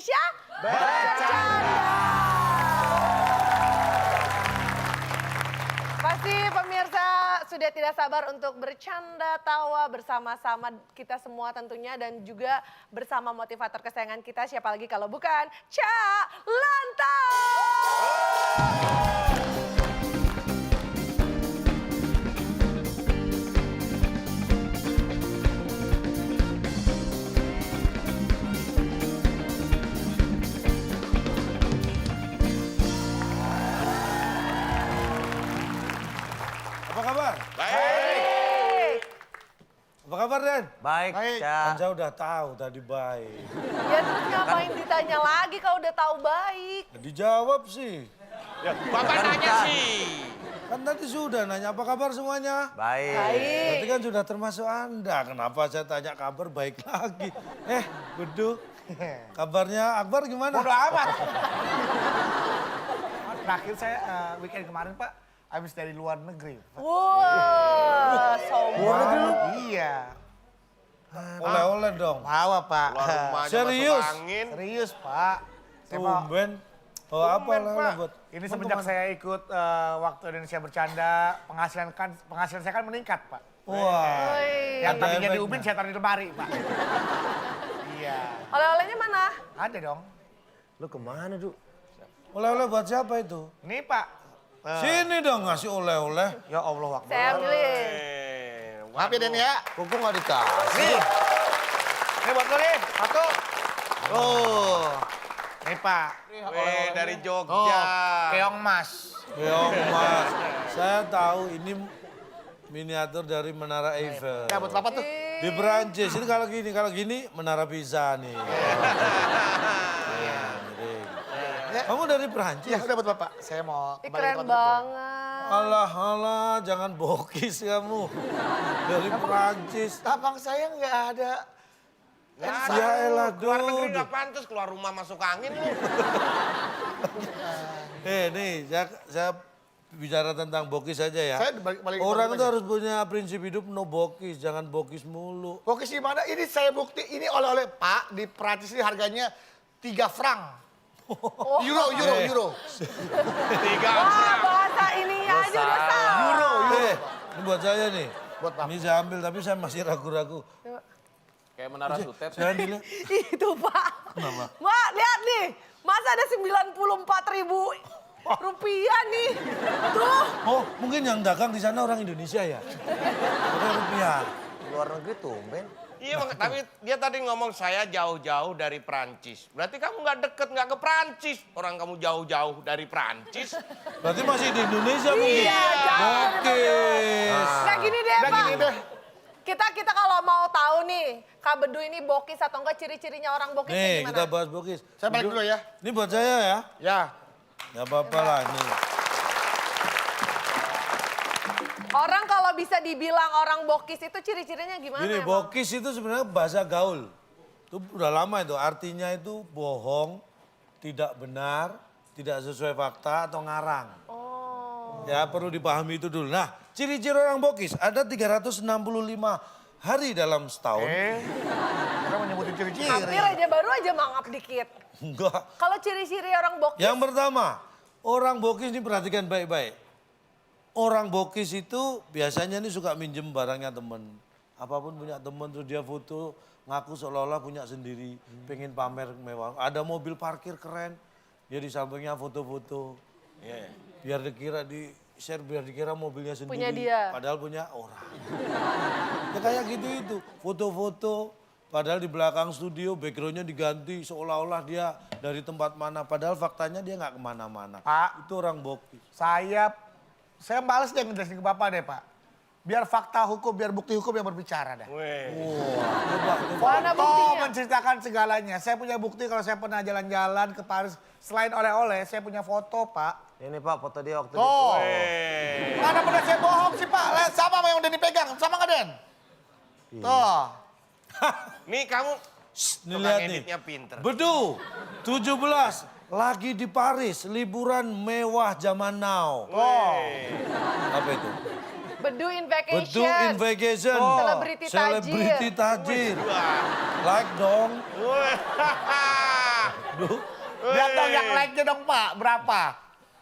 Indonesia Bercanda. Pasti pemirsa sudah tidak sabar untuk bercanda tawa bersama-sama kita semua tentunya dan juga bersama motivator kesayangan kita siapa lagi kalau bukan Cak Lantau. Apa kabar? Baik. Apa kabar, Den? Baik, Kan saya udah tahu tadi baik. Ya terus ngapain ditanya lagi kalau udah tahu baik? Ya, dijawab sih. Ya, Bapak nanya sih. Kan tadi sudah nanya apa kabar semuanya. Baik. Berarti kan sudah termasuk Anda. Kenapa saya tanya kabar baik lagi? Bedu. Kabarnya Akbar gimana? Bodo amat. Terakhir saya weekend kemarin Pak, habis dari luar negeri. Wah, sombong. Iya. Oleh-oleh dong. Bawa Pak. Keluar rumah aja Serius? masuk angin. Serius Pak. Saya mau- Tumben. Oh apa Tumben, oleh-oleh Pak. buat? Ini semenjak saya ikut Waktu Indonesia Bercanda, penghasilan saya kan meningkat Pak. Wah. Woi. Yang tadinya di efeknya. Ubin saya taruh di lemari Pak. Iya. Oleh-olehnya mana? Ada dong. Lu kemana, Du? Oleh-oleh buat siapa itu? Nih Pak. Sini dong ngasih oleh-oleh. Ya Allah Akbar. Saya ambilin. Maaf ya Den ya. Kok nggak dikasih? Nih. Nih buat lo nih. Satu. Tuh. Nih Pak. Weh, dari Jogja. Keong Mas. Keong Mas. Saya tahu ini miniatur dari Menara Eiffel. Ya buat Bapak tuh. Di Perancis. Ini kalau gini Menara Pisa nih. Ya. Kamu dari Perancis? Ya udah buat Bapak. Saya mau Ih, kembali keren ke konten. banget. Alah, jangan bokis kamu. Dari Perancis. Tapang saya nggak ada. Ya elah, Keluar negeri Dud. nggak pantas, keluar rumah masuk angin lu. Nih, saya bicara tentang bokis saja ya. Saya balik Orang itu harus punya prinsip hidup no bokis, jangan bokis mulu. Oke sih mana? Ini saya bukti. Ini oleh-oleh Pak di Prancis ini harganya 3 franc. Euro. 3 Wah, bahasa ininya aja udah salah. Euro. Ini buat saya nih. Buat Bapak. Ini saya ambil tapi saya masih ragu-ragu. Kayak menara Sutet. Saya ambil. Itu Pak. Kenapa? Mak, lihat nih. Masa ada 94.000 rupiah nih. Tuh. Oh, mungkin yang dagang di sana orang Indonesia ya? Orang rupiah. Luar negeri tumben. Iya, tapi dia tadi ngomong saya jauh-jauh dari Prancis. Berarti kamu nggak deket, nggak ke Prancis. Orang kamu jauh-jauh dari Prancis. Berarti masih di Indonesia mungkin? Iya, jangan. Bokis. Nah gini deh Udah Pak. gini deh. Kita kalau mau tahu nih, Kak Bedu ini bokis atau enggak ciri-cirinya orang bokis Nih, gimana? kita bahas bokis. Saya balik dulu ya. Ini buat saya ya. Ya. Gak apa-apa lah nih. Orang kalau bisa dibilang orang bokis itu ciri-cirinya gimana Gini, emang? bokis itu sebenarnya bahasa gaul. Itu udah lama itu, artinya itu bohong, tidak benar, tidak sesuai fakta atau ngarang. Oh. Ya perlu dipahami itu dulu. Nah, ciri-ciri orang bokis ada 365 hari dalam setahun. Kita mau nyebutin ciri-ciri. Hampir aja, baru aja mangap dikit. Enggak. Kalau ciri-ciri orang bokis, Yang pertama, orang bokis ini perhatikan baik-baik. Orang bokis itu biasanya nih suka minjem barangnya temen. Apapun punya temen terus dia foto, ngaku seolah-olah punya sendiri. Pengen pamer mewah. Ada mobil parkir keren, dia di sampingnya foto-foto. Biar dikira di-share, biar dikira mobilnya sendiri. Punya dia. Padahal punya orang. Ya kayak gitu itu, foto-foto. Padahal di belakang studio backgroundnya diganti seolah-olah dia dari tempat mana. Padahal faktanya dia nggak kemana-mana. Pak. Itu orang bokis. Saya males deh ngejelasin ke Bapak deh Pak. Biar fakta hukum, biar bukti hukum yang berbicara dah. Weh. Coba. mana Foto buktinya? menceritakan segalanya. Saya punya bukti kalau saya pernah jalan-jalan ke Paris. Selain oleh-oleh, saya punya foto Pak. Ini Pak foto dia waktu Tuh. Weh. Mana pernah saya bohong sih Pak? Lihat sama sama yang udah dipegang. Sama nggak Den? Tuh. Nih kamu Nih tukang lihat nih. editnya pinter. Bedu, 17 lagi di Paris, liburan mewah zaman now. Weh. Apa itu? Bedu in vacation. Bedu in vacation. Selebriti tajir. Selebriti tajir. Wah. Like dong. Weh. Lihat dong yang like-nya dong Pak, berapa?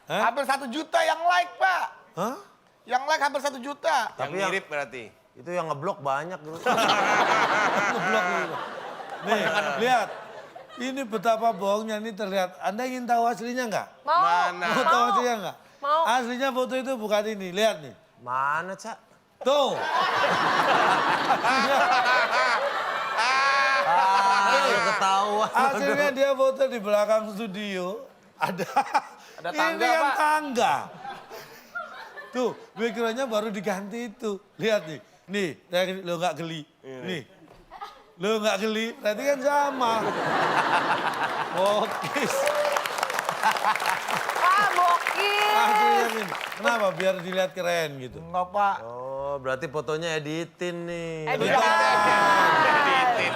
Hah? Hampir 1 juta yang like Pak. Hah? Yang like hampir 1 juta. Yang Tapi yang- mirip berarti. Itu yang ngeblok banyak dulu. Ngeblok dulu. Nih, lihat. Ini betapa bohongnya ini terlihat. Anda ingin tahu aslinya nggak? Mau. Mana? Mau tahu aslinya nggak? Mau. Aslinya foto itu bukan ini, lihat nih. Mana, Cak? Tuh. Ah, ketahuan. Hasilnya dia foto di belakang studio. Ada tangga, ini yang Pak. tangga. Tuh, backgroundnya baru diganti itu. Lihat nih. Nih, lo nggak geli. Nih. Lo nggak geli, berarti kan sama. Bokis. Wah, bokis. Hasilnya gini. Kenapa? Biar dilihat keren gitu. Enggak Pak. Oh, berarti fotonya editin nih. Editan. Editin.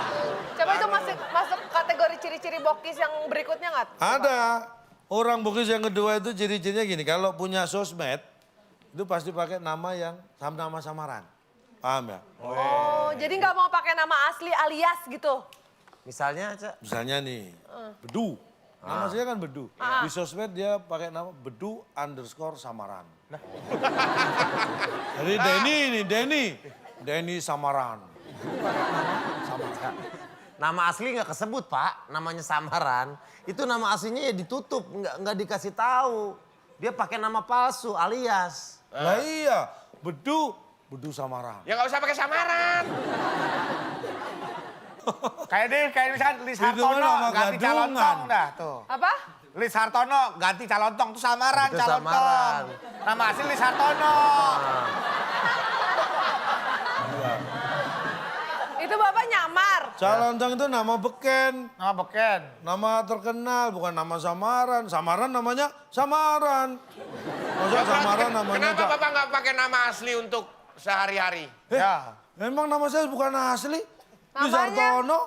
Coba itu masuk kategori ciri-ciri bokis yang berikutnya nggak? Ada. Orang bokis yang kedua itu ciri-cirinya gini. Kalau punya sosmed, itu pasti pakai nama yang nama samaran. Paham ya? Oh, jadi nggak mau pakai nama asli alias gitu? Misalnya, Cak. Misalnya nih, Bedu. Nama saya kan Bedu. Di sosmed dia pakai nama Bedu _ Samaran. Jadi Denny nih, Denny Samaran. Nama asli nggak kesebut, Pak. Namanya samaran. Itu nama aslinya ya ditutup, nggak dikasih tahu. Dia pakai nama palsu, alias. Lah iya, Bedu Samaran. Ya nggak usah pakai samaran. Kayak misalkan Lis Itu mah Hartono nama ganti gadungan. calontong dah tuh. Apa? Lis Hartono ganti calontong tuh samaran Itu calontong. samaran. Nama asli Lis Hartono. Itu Bapak nyamar. Calontong itu nama beken. Nama beken. Nama terkenal, bukan nama samaran. Samaran namanya samaran. Masa samaran namanya... Kenapa Bapak nggak pakai nama asli untuk sehari-hari? Ya. Memang nama saya bukan asli. Lis Namanya? Hartono.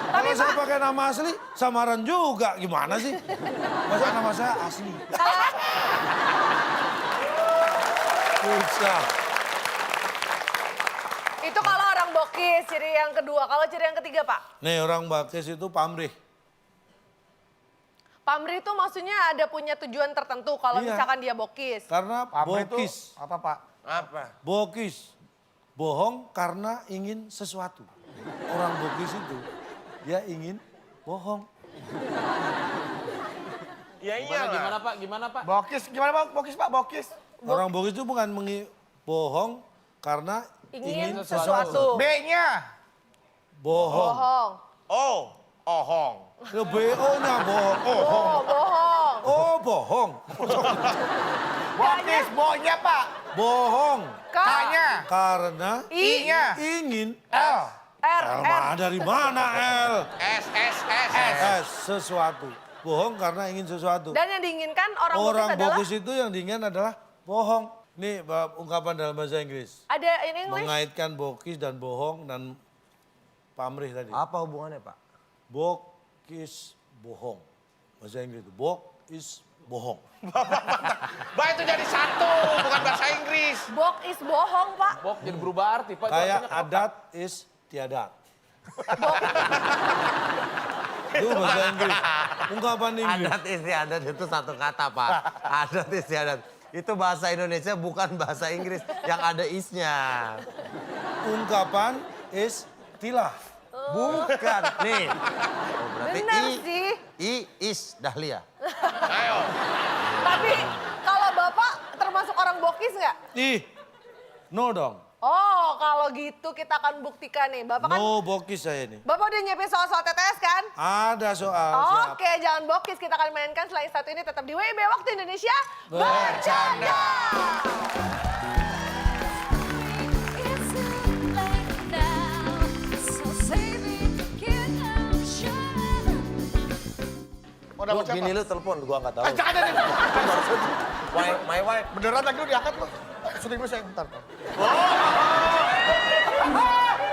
Tapi Kalau saya Pak, pakai nama asli, samaran juga. Gimana sih? Masa nama saya asli? Susah. itu kalau orang bokis, ciri yang kedua. Kalau ciri yang ketiga, Pak? Nih orang bakis itu pamrih. Pamrih itu maksudnya ada punya tujuan tertentu kalau Iya. misalkan dia bokis. Karena Pamrih itu bokis. apa Pak? Apa? Bokis. Bohong karena ingin sesuatu. Orang bokis itu, dia ingin bohong. Ya Gimana, iyalah. Gimana, Pak? Bokis gimana Pak? Bokis Pak, bokis. Orang bokis itu bukan bohong karena Ingin ingin sesuatu. B-nya. Bohong. Bohong. Oh, ohong. Ya, BO-nya bohong. Oh, bohong. Oh, bohong. Bokis, bo-nya Pak. Bohong. K-nya. Karena I-nya. ingin. L. R. L mana dari mana L? S. Sesuatu. Bohong karena ingin sesuatu. Dan yang diinginkan orang bokis adalah itu yang diinginkan adalah bohong. Nih ungkapan dalam bahasa Inggris. ada in English. Mengaitkan bokis dan bohong dan pamrih tadi. Apa hubungannya, Pak? Bokis bohong. Bahasa Inggris itu bok is bohong. Bah itu jadi satu, bukan bahasa Inggris. Bok is bohong, Pak. Bok jadi berubah arti, Pak. Itu Kayak artinya apa? adat is tiadat. Itu bahasa Inggris. Ungkapan Inggris. Adat istiadat itu satu kata, Pak. Adat istiadat. Itu bahasa Indonesia bukan bahasa Inggris yang ada isnya. Ungkapan is tilah. Bukan. Nih. Oh, berarti Benar sih. I is Dahlia. Ayo. Tapi kalau Bapak termasuk orang bokis nggak? Ih, no dong. Oh, kalau gitu kita akan buktikan nih. Bapak kan, No bokis saya ini. Bapak udah nyiapin soal-soal TTS kan? Ada soal. siap. Oke, jangan bokis. Kita akan mainkan selain satu ini tetap di WIB Waktu Indonesia Bercanda. It's too late now, so save it, get out, shine. Mau dapat Lu siapa? bini lu telepon, gua nggak tahu. Jangan deh. My wife. Beneran lagi lu diangkat lu. Syuting lu saya bentar. Pak.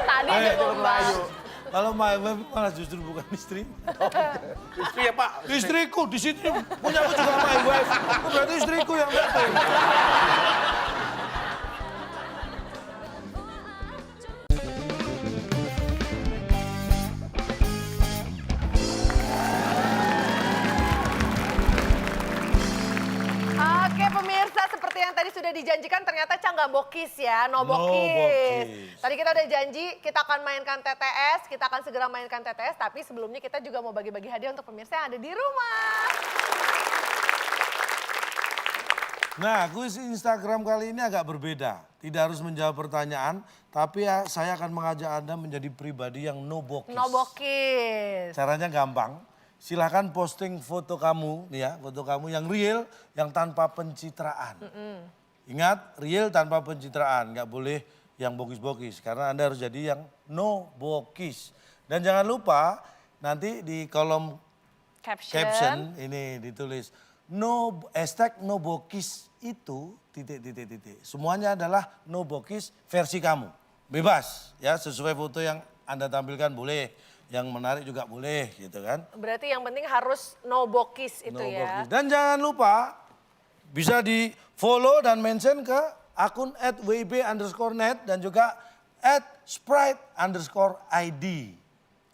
Tadi ada gombal. Kalau my wife malah justru bukan istri. Istri ya Pak. Istriku di sini punya aku juga my wife. Oh, berarti istriku yang betul. udah dijanjikan ternyata Ca nggak bokis ya, no No bokis. bokis. Tadi kita udah janji kita akan mainkan TTS, kita akan segera mainkan TTS, tapi sebelumnya kita juga mau bagi-bagi hadiah untuk pemirsa yang ada di rumah. Nah, kuis Instagram kali ini agak berbeda. Tidak harus menjawab pertanyaan, tapi ya, saya akan mengajak Anda menjadi pribadi yang no bokis. No bokis. Caranya gampang. Silahkan posting foto kamu, nih ya, foto kamu yang real, yang tanpa pencitraan. Ingat, real tanpa pencitraan, nggak boleh yang bokis-bokis. Karena Anda harus jadi yang no bokis. Dan jangan lupa, nanti di kolom caption ini ditulis, hashtag no bokis itu titik. Semuanya adalah no bokis versi kamu. Bebas ya, sesuai foto yang Anda tampilkan boleh. Yang menarik juga boleh gitu kan. Berarti yang penting harus no bokis itu No ya. bokis. Dan jangan lupa bisa di follow dan mention ke akun @wib_net dan juga @sprite_id.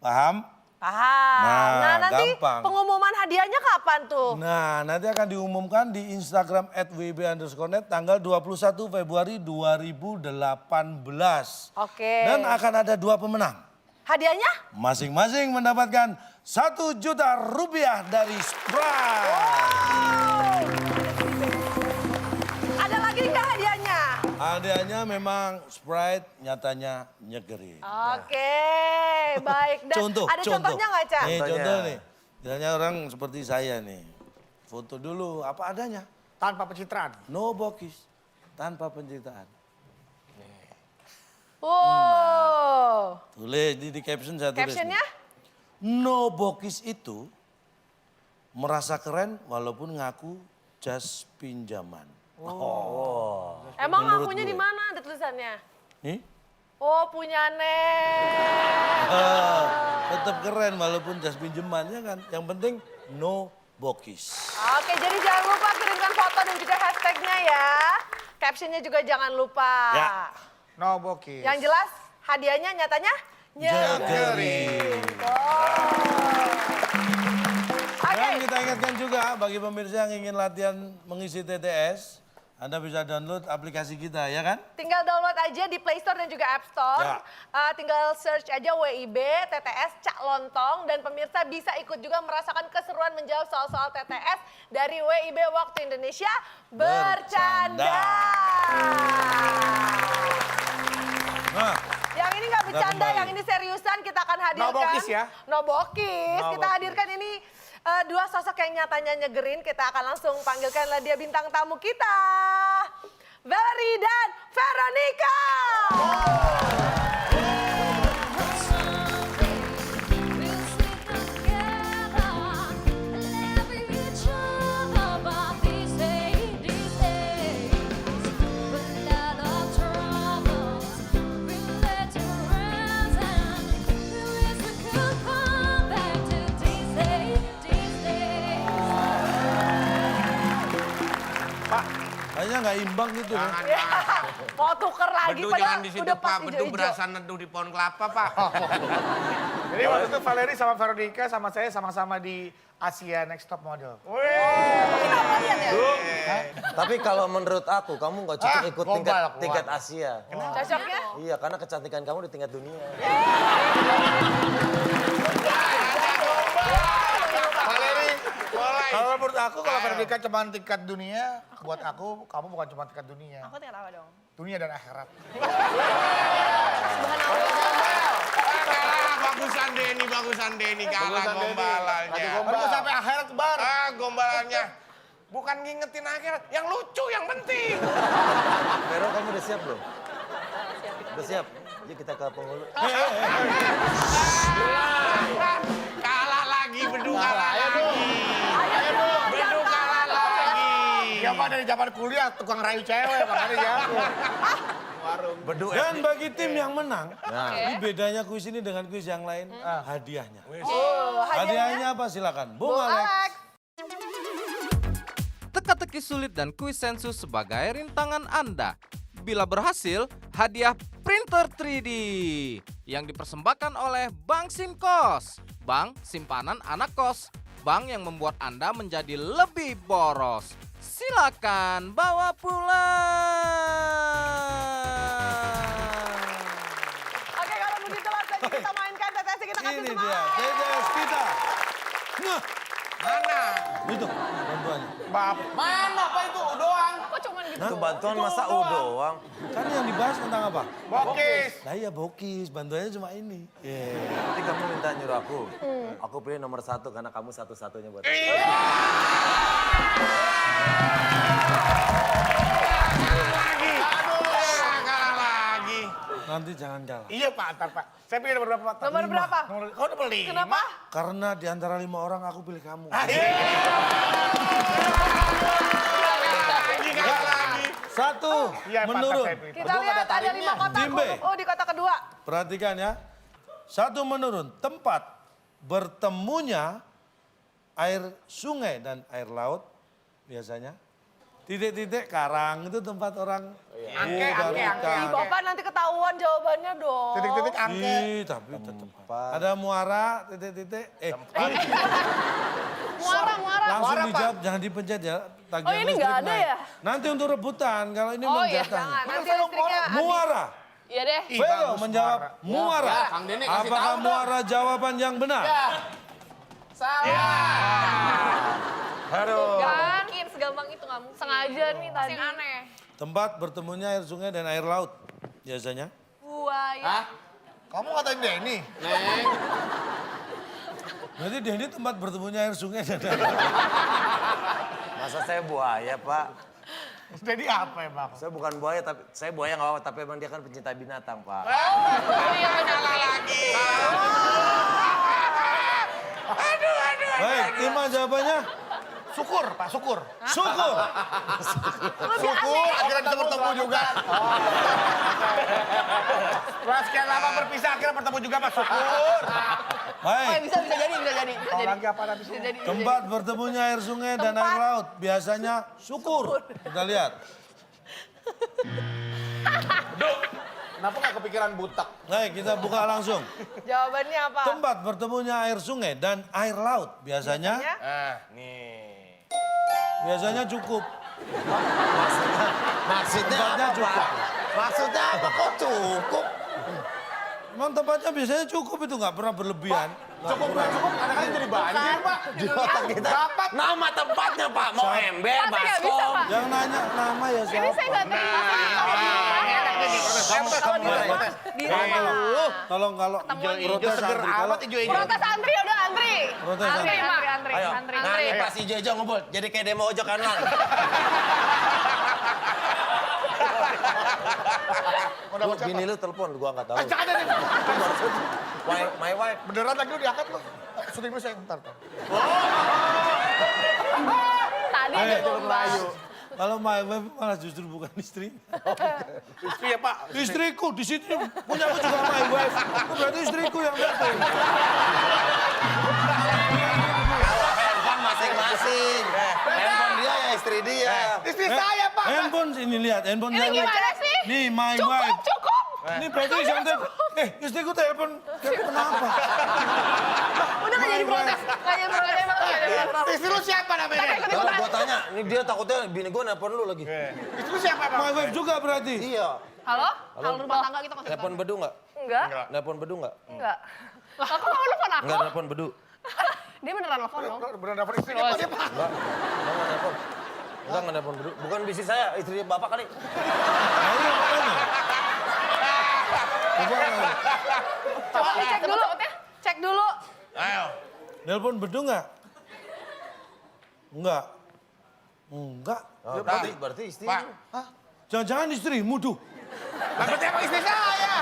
Paham? Paham. Nah, nanti gampang. pengumuman hadiahnya kapan tuh? Nah, nanti akan diumumkan di Instagram @wib_net tanggal 21 Februari 2018. Oke. Dan akan ada 2 pemenang. Hadiahnya? Masing-masing mendapatkan 1 juta rupiah dari Sprite. Ada lagi nggak hadiahnya? Hadiahnya memang Sprite nyatanya nyegerin. Oke, baik. Dan ada contohnya nggak, Ca? Nih Contohnya. contoh nih. Misalnya orang seperti saya nih. Foto dulu apa adanya. Tanpa pencitraan. No bokis. Tanpa pencitraan. Wow. Tulis di caption saya tulis. Captionnya? No bokis itu merasa keren walaupun ngaku jas pinjaman. Emang Menurut ngakunya gue. di mana ada tulisannya? Nih. Oh, punya Nek. Tetap keren walaupun jas pinjaman ya kan. Yang penting no bokis. Oke, jadi jangan lupa kirimkan foto dan juga hashtagnya ya. Captionnya juga jangan lupa. Ya. No bokis. Yang jelas hadiahnya nyatanya nyegerin. Oke. Dan kita ingatkan juga bagi pemirsa yang ingin latihan mengisi TTS, Anda bisa download aplikasi kita ya kan? Tinggal download aja di Play Store dan juga App Store. Ya. Tinggal search aja WIB, TTS, Cak Lontong. Dan pemirsa bisa ikut juga merasakan keseruan menjawab soal-soal TTS dari WIB Waktu Indonesia Bercanda. Nah, Yang ini nggak bercanda, kembali. yang ini seriusan kita akan hadirkan. No bokis ya? No bokis. No Kita bokis. hadirkan ini 2 sosok yang nyatanya nyegerin. Kita akan langsung panggilkanlah dia bintang tamu kita. Valerie dan Veronica. kayaknya nggak imbang gitu ya. Jangan, Ya, mau tuker lagi Bedu padahal jangan di situ udah Pak, pas bedu hijau-hijau. berasa neduh di pohon kelapa Pak. Jadi waktu itu Valerie sama Veronica sama saya sama-sama di Asia Next Top Model. Kita mau lihat ya? Tapi kalau menurut aku, kamu nggak cocok ikut gombal tingkat, aku. tingkat Asia. Cocoknya? Iya, karena kecantikan kamu di tingkat dunia. Valerie, Mulai. kalau menurut aku kalau Veronica cuma tingkat dunia, buat aku kamu bukan cuma tingkat dunia. Aku tinggal apa dong? Dunia dan akhirat. Kalah bagusan Denny kalah gombalannya. Baru sampai akhirat bar. Gombalannya. Bukan ngingetin akhirat, yang lucu yang penting. Vero, kamu udah siap belum? Udah siap? Yuk kita ke penghulu. Kalah lagi, bedu kalah lagi. Bedu kalah lagi. Ya Pak dari zaman kuliah tukang rayu cewek makanya jago. Bedu Dan bagi tim yang menang, Nah. ini bedanya kuis ini dengan kuis yang lain, hadiahnya. Oh, Hadiahnya apa silakan, Bung Alex. Alex. Teka-teki sulit dan kuis sensus sebagai rintangan Anda. Bila berhasil, hadiah printer 3D yang dipersembahkan oleh Bank Simkos, bank simpanan anak kos, bank yang membuat Anda menjadi lebih boros. silakan bawa pulang. Oke, kalau begitu langsung aja kita mainkan TTS kita kasih Ini dia, semangat. TTS kita. Nah, Mana? itu bantuannya. Mana Pak itu? Doang. Kok cuman gitu? Itu bantuan masa doang. Kan yang dibahas tentang apa? Bokis. Nah iya bokis, bantuannya cuma ini. Nanti kamu minta nyuruh aku. Aku pilih nomor 1 karena kamu satu-satunya buat aku. Kalah lagi. Nanti jangan kalah. Iya Pak, antar Pak. Saya pilih nomor berapa Pak? Nomor berapa? Kau nomor 5. Kenapa? Karena di antara 5 orang aku pilih kamu. Lagi, kalah lagi. Satu, Iya Pak, menurun. saya pilih. Kita lihat ada 5 kotak. Jimbe. Oh, di kotak kedua. Perhatikan ya. Satu menurun, tempat bertemunya air sungai dan air laut biasanya. Titik-titik karang itu tempat orang. Angke, angke, angke, Ih, angke. Bapak nanti ketahuan jawabannya dong. Titik-titik angke. Tapi tetap. Ada muara, titik-titik. Muara. Langsung Muara, Pak. dijawab, jangan dipencet ya. Tagihan Oh, ini listrik nggak ada naik. ya? Nanti untuk rebutan, kalau ini Oh iya, menjatah. jangan. Nanti listriknya habis. Muara. Iya deh. Ih, Vero bagus, menjawab muara. Kang Denny kasih Apakah tahu dong. muara jawaban yang benar? Kan, segampang itu nggak mungkin. Sengaja nih tadi. Yang aneh. Tempat bertemunya air sungai dan air laut biasanya. Buaya. Kamu ngatain Denny? Neng, Berarti dia ini tempat bertemunya air sungai dan air laut. Masa saya buaya, Pak? Denny apa emang? Saya bukan buaya, tapi saya buaya nggak apa-apa, tapi emang dia kan pencinta binatang, Pak. Kalah lagi. Baik, Ima jawabannya Syukur Pak, syukur. syukur. Syukur, akhirnya bisa bertemu juga. Setelah sekian lama berpisah, akhirnya bertemu juga Pak, syukur. Baik, Bisa jadi. Kalau lagi apa habis ini? tempat bertemunya air sungai dan air laut biasanya syukur. Kita lihat. kenapa nggak kepikiran butak? Baik, kita buka langsung. Jawabannya apa? Tempat bertemunya air sungai dan air laut biasanya Nih. biasanya cukup. Maksudnya Tempatnya apa, cukup. Pak? Maksudnya apa kok cukup? Emang tempatnya biasanya cukup itu nggak pernah berlebihan. Cukup nggak cukup, kadang-kadang jadi banjir, Pak. Di otak kita. Nama tempatnya, Pak. Mau ember, Tapi nggak bisa, baskom. Pak. Yang nanya nama ya Ini siapa? saya nggak terima. Tolong kalau protes Seger antri, kalau amat hijau-hijau. Protes antri udah antri. Protes Antri, antri. Mak. Ayo, Antri. nah ini pas hijau-hijau ngumpul. Jadi kayak demo ojek kanan. Lu, bini lu telepon, gua nggak tahu. Jangan deh. My wife. Beneran lagi lu diangkat lu. Syuting dulu saya, bentar. Tadi ada lomba. kalau my wife malah justru bukan istri. Istri ya Pak. Istriku di situ punya aku juga my wife. Oh, berarti istriku yang datang. Handphone masing-masing. Handphone dia ya istri dia. Istri saya Pak. Handphone ini lihat, handphone Ini saya. gimana sih? Nih my wife. Cukup. Ini berarti yang telepon. Istriku telepon. Kenapa? Udah nggak jadi protes. Nggak jadi protes. Istri lu siapa namanya? Gua tanya, ini dia takutnya bini gua nelpon lu lagi. Istri lu siapa Pak? My wife juga berarti. Iya. Halo? Halo rumah tangga kita maksudnya. Nelpon bedu nggak? Enggak. Nelpon bedu nggak? Enggak. Aku mau telepon aku. Enggak nelpon bedu. Dia beneran telepon dong. Beneran dapet istri apa dia Pak? Enggak nelpon. Enggak nelpon bedu. Bukan bisnis saya, istri bapak kali. Nah, iya, makanya. Coba, Coba cek dulu. Cek dulu. Ayo. nelpon bedu nggak? Enggak. Enggak. Oh, berarti istri. Pak. Jangan-jangan istrimu tuh. Lah berarti emang istri saya.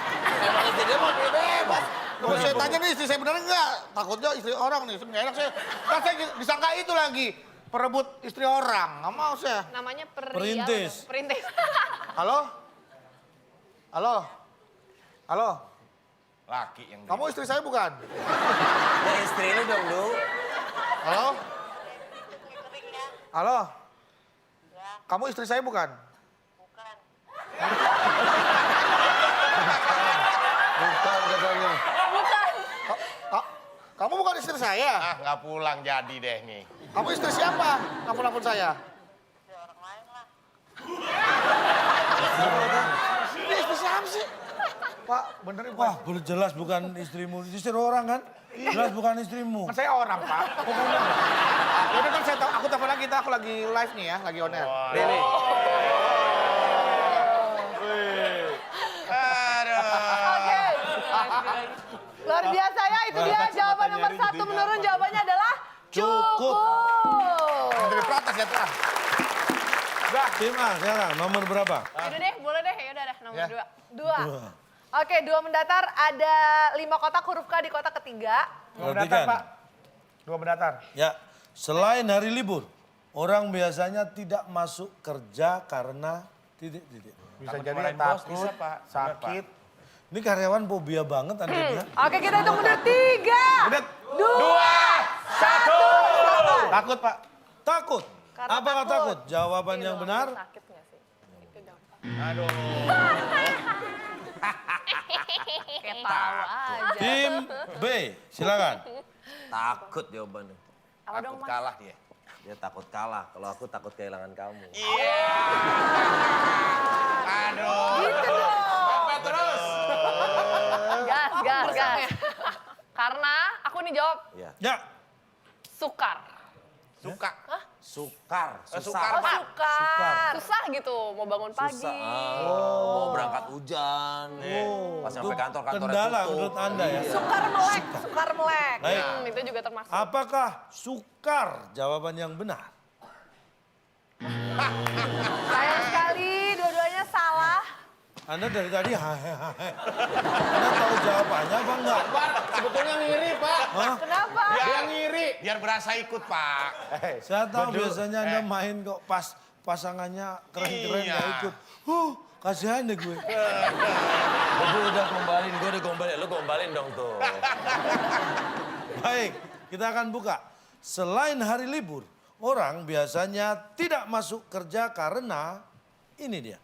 Emang istri dia mau bebas. Kalau saya tanya nih istri saya bener enggak? Takutnya istri orang nih, nggak enak saya. Kan saya disangka itu lagi. Perebut istri orang, nggak mau saya. Namanya Perintis. Perintis. Halo? Halo? Halo? Laki yang Kamu istri saya bukan? Ya istri lu dong, Du. Halo? Halo? Kamu istri saya bukan? Bukan katanya. Kamu bukan istri saya? nggak pulang jadi deh nih. Kamu istri siapa? Nelfon saya. Ini istri siapa sih? Pak, benerin Wah, Pak. jelas bukan istrimu. Istri orang kan? Jelas bukan istrimu. Kan saya orang, Pak. Ya udah kan aku telepon lagi, aku lagi live nih ya, lagi on air. Nih. Oke. Luar biasa ya, itu dia jawaban nomor 1 menurun jawabannya adalah Cukup. Dari protes ya, Tuan. Tim A, sekarang nomor berapa? Yaudah deh, boleh deh. Yaudah deh, nomor Ya. 2. Oke, 2 mendatar. Ada 5 kotak huruf K di kotak ketiga. Dua mendatar, Perhatikan. Pak. 2 mendatar. Ya, selain hari libur, orang biasanya tidak masuk kerja karena titik-titik. Bisa Takut jadi marahin bos, takut, bisa, Pak. Benar, sakit. Ini karyawan fobia banget Anda dia. Oke, kita hitung mundur. 3, Udah. 2, 1. Takut, Pak. Takut. Karena Apakah takut. takut? Jawaban yang benar. Sakit nggak sih? Itu gampang. Aduh. Ketawa aja. Tim B, silakan. Takut jawabannya. Apa dong, Takut Mas? kalah dia. Dia takut kalah, kalau aku takut kehilangan kamu. Iya. Aduh. Gitu dong. Terus. Gas. Karena aku nih jawab Iya. Ya, sukar. Suka. Sukar, Sukar, susah. Pak. Sukar. Susah gitu, mau bangun pagi. Susah. Mau berangkat hujan. Pas sampai kantornya kendala tutup. menurut Anda ya. Sukar melek. Baik. Itu juga termasuk. Apakah sukar jawaban yang benar? Sayang sekali, dua-duanya salah. Anda dari tadi hahe. Anda tahu jawabannya apa enggak? Sebetulnya ngiri, Pak. Kenapa? Dia ngiri. Biar berasa ikut, Pak. Saya tahu biasanya Anda main kok pas pasangannya keren-keren Iya. nggak ikut. Kasihan deh gue. Gue udah gombalin, Lu gombalin dong tuh. Baik, kita akan buka. Selain hari libur, orang biasanya tidak masuk kerja karena ini dia.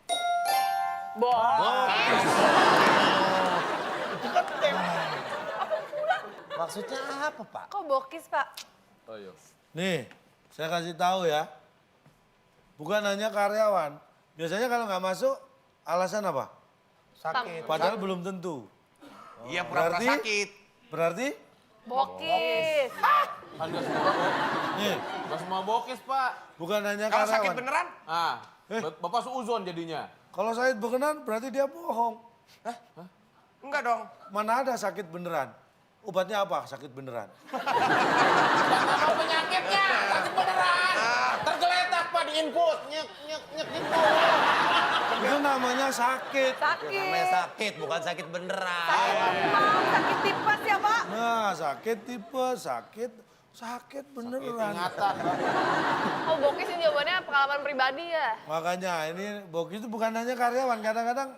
Maksudnya apa, Pak? Kok bokis, Pak? Nih, saya kasih tahu ya. Bukan hanya karyawan. Biasanya kalau nggak masuk, alasan apa? Sakit. Padahal belum tentu. Iya, pura-pura Berarti- sakit. Berarti, Bokis. Kan gak semua bokis. nih, Gak semua bokis, Pak. bukan hanya Kalau sakit karyawan. beneran? Ah, Bapak seuzon jadinya. Kalau sakit beneran berarti dia bohong. Enggak dong. Mana ada sakit beneran? Obatnya apa sakit beneran? Apa penyakitnya? Sakit beneran. Tergeletak, Pak, di input. Nyek, gitu. Itu namanya sakit. Namanya Sakit. sakit, bukan sakit beneran. Sakit tipes ya, Pak? Nah, sakit tipe, sakit beneran. Ingatan, Pak. Oh, bokis ini jawabannya pengalaman pribadi ya? Makanya ini bokis itu bukan hanya karyawan, kadang-kadang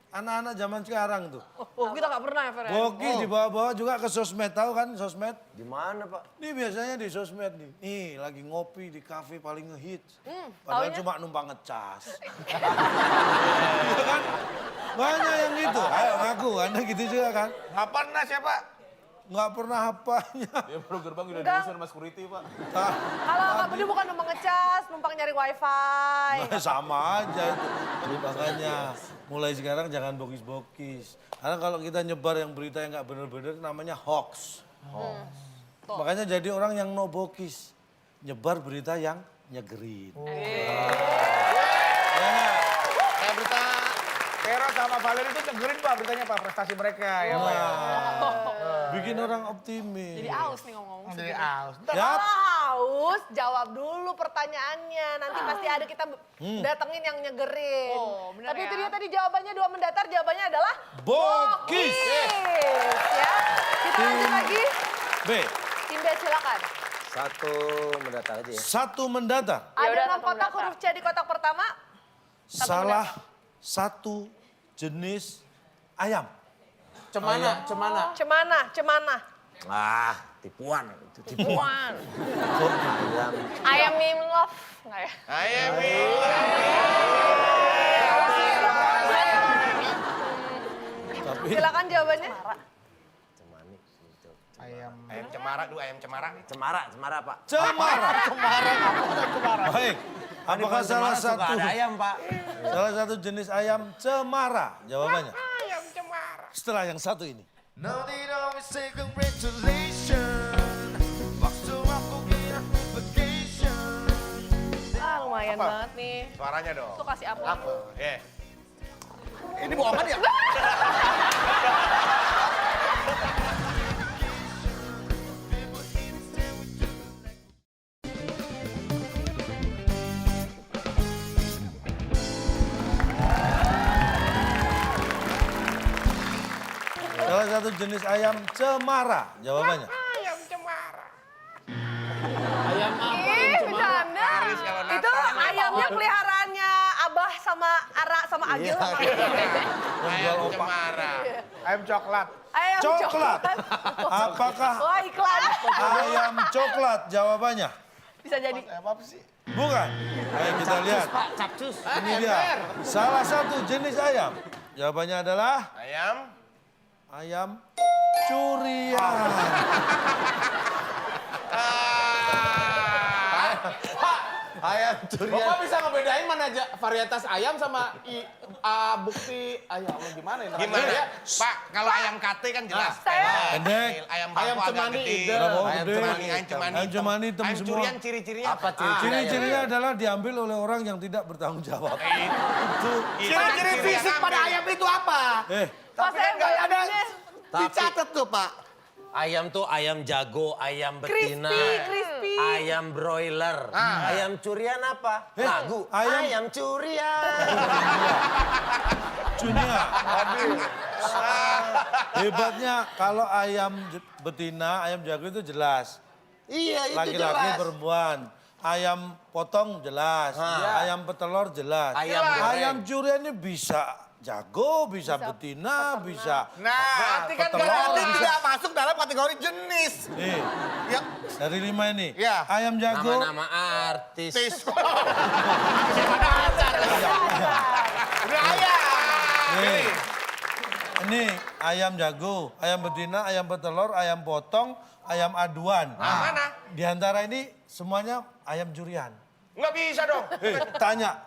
anak-anak zaman sekarang tuh. Oh, kita nggak pernah ya, Fer? Bokis dibawa-bawa juga ke sosmed, tahu kan sosmed? Di mana, Pak? Ini biasanya di sosmed nih. Nih, lagi ngopi di kafe paling ngehits. taunya? Padahal cuma numpang ngecas. Iya kan? Banyak yang gitu. Ayo ngaku, Anda gitu juga kan? Nggak pernah siapa? Nggak pernah apanya. Dia baru gerbang udah Enggak. diusir sama security, Pak. Nah, Kalau nggak peduli bukan numpang ngecas, numpang nyari wifi. sama aja itu. Makanya mulai sekarang jangan bokis-bokis. Karena kalau kita nyebar yang berita yang nggak bener-bener namanya hoax. Makanya jadi orang yang no bokis. Nyebar berita yang nyegerin. Kayak berita Vera sama Valeri itu nyegerin, Pak, beritanya, Pak, prestasi mereka ya, Pak. ya. Bikin orang optimis. Jadi aus nih ngomong-ngomong. Jadi aus. Ntar Ya, Kalau haus, jawab dulu pertanyaannya. Nanti pasti ada kita datengin yang nyegerin. Oh, bener Tapi ya. itu dia tadi jawabannya 2 mendatar, jawabannya adalah bokis. ya. Kita lanjut lagi. B, Tim B silakan. Satu mendatar aja ya. 1 mendatar. Ada udah, 6 satu kotak mendatar. huruf C di kotak pertama. Salah satu jenis ayam. Cemana. Cemana. Ah, tipuan. Itu tipuan. Puan. Ayam. Ayam in love. Nggak ya? Ayo, Tapi Silakan jawabannya. Cemani. Gitu. ayam. Ayam cemara, ayam cemara. Cemara, Pak. cemara. Baik, Apakah salah satu ada ayam, Pak? salah satu jenis ayam cemara? Jawabannya. Ayam cemara. Setelah yang satu ini. Ah, lumayan banget nih. Suaranya dong. Tuh kasih apa? Ini bohongan ya? Salah satu jenis ayam cemara. Jawabannya. Ayam cemara. Ayam apa? Ih, bercanda. Haris kalau Itu Natal. ayamnya peliharaannya Abah sama Ara sama Agil. Ayam cemara. Ayam coklat. Ayam Coklat. Apakah Wah iklan. ayam coklat? Jawabannya. Bisa jadi. Apa sih? Bukan. Ayo kita lihat. Pak, capcus. Ini dia. Salah satu jenis ayam. Jawabannya adalah ayam curian. Ayam curian. Bapak bisa ngebedain mana aja varietas ayam sama bukti ayam gimana ya? Gimana? Ya? Pak, kalau ayam kate kan jelas. Pendek. Ayam Ayam bambu agak cemani gede. hitam. Berapa Ayam gede? cemani Ayam cemani Ayam cemani hitam Ayam semua. curian ciri-cirinya Apa ciri-cirinya? Ciri-cirinya adalah diambil oleh orang yang tidak bertanggung jawab. Itu Ciri-ciri fisik pada ayam itu apa? Pas saya bayanginnya Dicatat tuh, Pak. Ayam tuh ayam jago, ayam betina, crispy. ayam broiler, ayam curian apa? Lagu, ayam- ayam curian. Cunya. Hebatnya kalau ayam betina, ayam jago itu jelas. Iya itu Laki-laki jelas. perempuan. Ayam potong jelas. Ayam petelur jelas. Ayam goreng. Ayam curian ini bisa jago, bisa betina, bisa Nah, Berarti kan petelur, berarti bisa. tidak masuk dalam kategori jenis. Nih, Ya, dari 5 ini. Iya. Ayam jago, Nama-nama artis. tis. Udah ayam. nih. Ini ayam jago, ayam betina, ayam petelur, ayam potong, ayam aduan. mana? Di antara ini semuanya ayam curian. Nggak bisa dong. Tanya,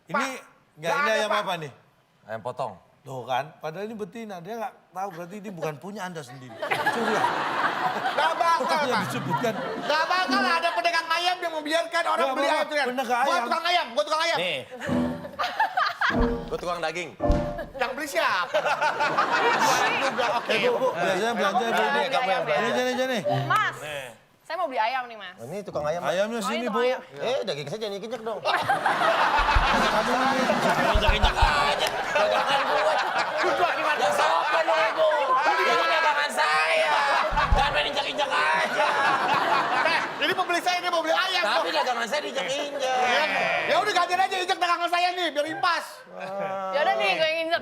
ini nggak ini ada, ayam Pak. apa nih? Ayam potong. Loh kan, padahal ini betina. Dia nggak tahu berarti ini bukan punya Anda sendiri. Curian. Gak bakal, Yang Pak. disebutkan. Gak bakal ada pedagang ayam yang membiarkan orang Nggak beli apa-apa, ayam curian. pedagang Gua ayam. tukang ayam, gua tukang ayam. Nih. Gue tukang daging. Yang beli siapa? Jualan juga, oke. Bu, biasanya belanja Aku Bu. beli ayam ya. Ini. Mas, saya mau beli ayam nih, Mas. Ini tukang ayam. Ayamnya Oh, sini, ini Bu. ayam. Daging saya jangan injek dong. Kamu ini. Injek-injek aja. Dagangan gue. Yang sopan loh, Bu. Ini dagangan saya. Jangan main injek-injek aja. Ini pembeli saya, ini mau beli ayam. Tapi kok. dagangan saya diinjek-injek. Ya udah gantian aja injek dagangan saya nih, biar impas. Ya udah nih, gue yang injek.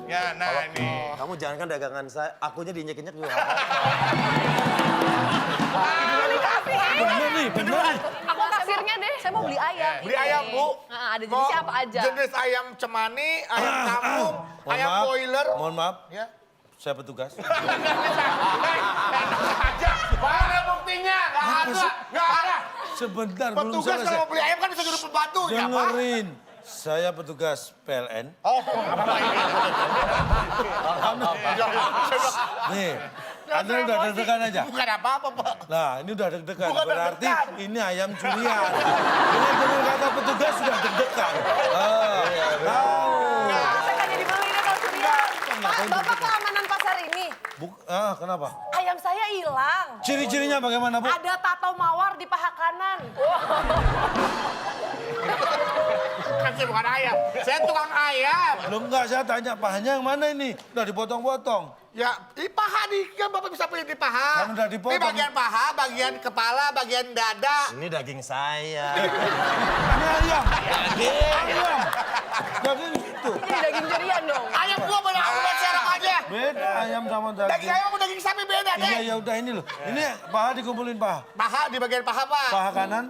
Ya, nah ini. Kamu jangan kan dagangan saya, akunya diinjek-injek juga. Bener nih. Aku kasirnya deh. Saya mau beli ayam. Beli ayam, Bu. Nah, ada jenisnya Mau apa aja? Jenis ayam cemani, ayam kampung, Mohon ayam maaf, boiler. Mohon maaf, Ya. saya petugas. Mana buktinya? Nggak ada. Nggak ada. Sebentar, belum Petugas selesai. kalau beli ayam kan bisa nyuruh pembantu, ya Pak? Dengerin. Saya petugas PLN. Oh, Nih, Anda udah deg-degan aja. bukan apa-apa, Pak. Nah, ini udah deg-degan. Bukan Berarti deg-degan. ini ayam curian. Dengar kata petugas sudah deg-degan. Tahu. Saya nggak jadi beli deh kalau curian. Pak, Bapak keamanan pasar ini. Kenapa? Ayam saya hilang. Ciri-cirinya bagaimana, Bu? Ada tato mawar di paha kanan. Kan saya bukan ayam. Saya tukang ayam. Loh enggak, saya tanya pahanya yang mana ini? Udah dipotong-potong. Ya, ini paha nih. Kan Bapak bisa pilih di paha. Kan udah dipotong. Ini bagian paha, bagian kepala, bagian dada. Ini daging saya. Ini ayam. Ayam. Daging itu. Ini daging curian dong. Ayam gua banyak udah serok aja. Beda ayam sama Daging daging. ayam sama daging sapi beda, Iya, deh. ya udah ini loh. Ini paha dikumpulin paha. Paha di bagian paha, Pak. Paha kanan.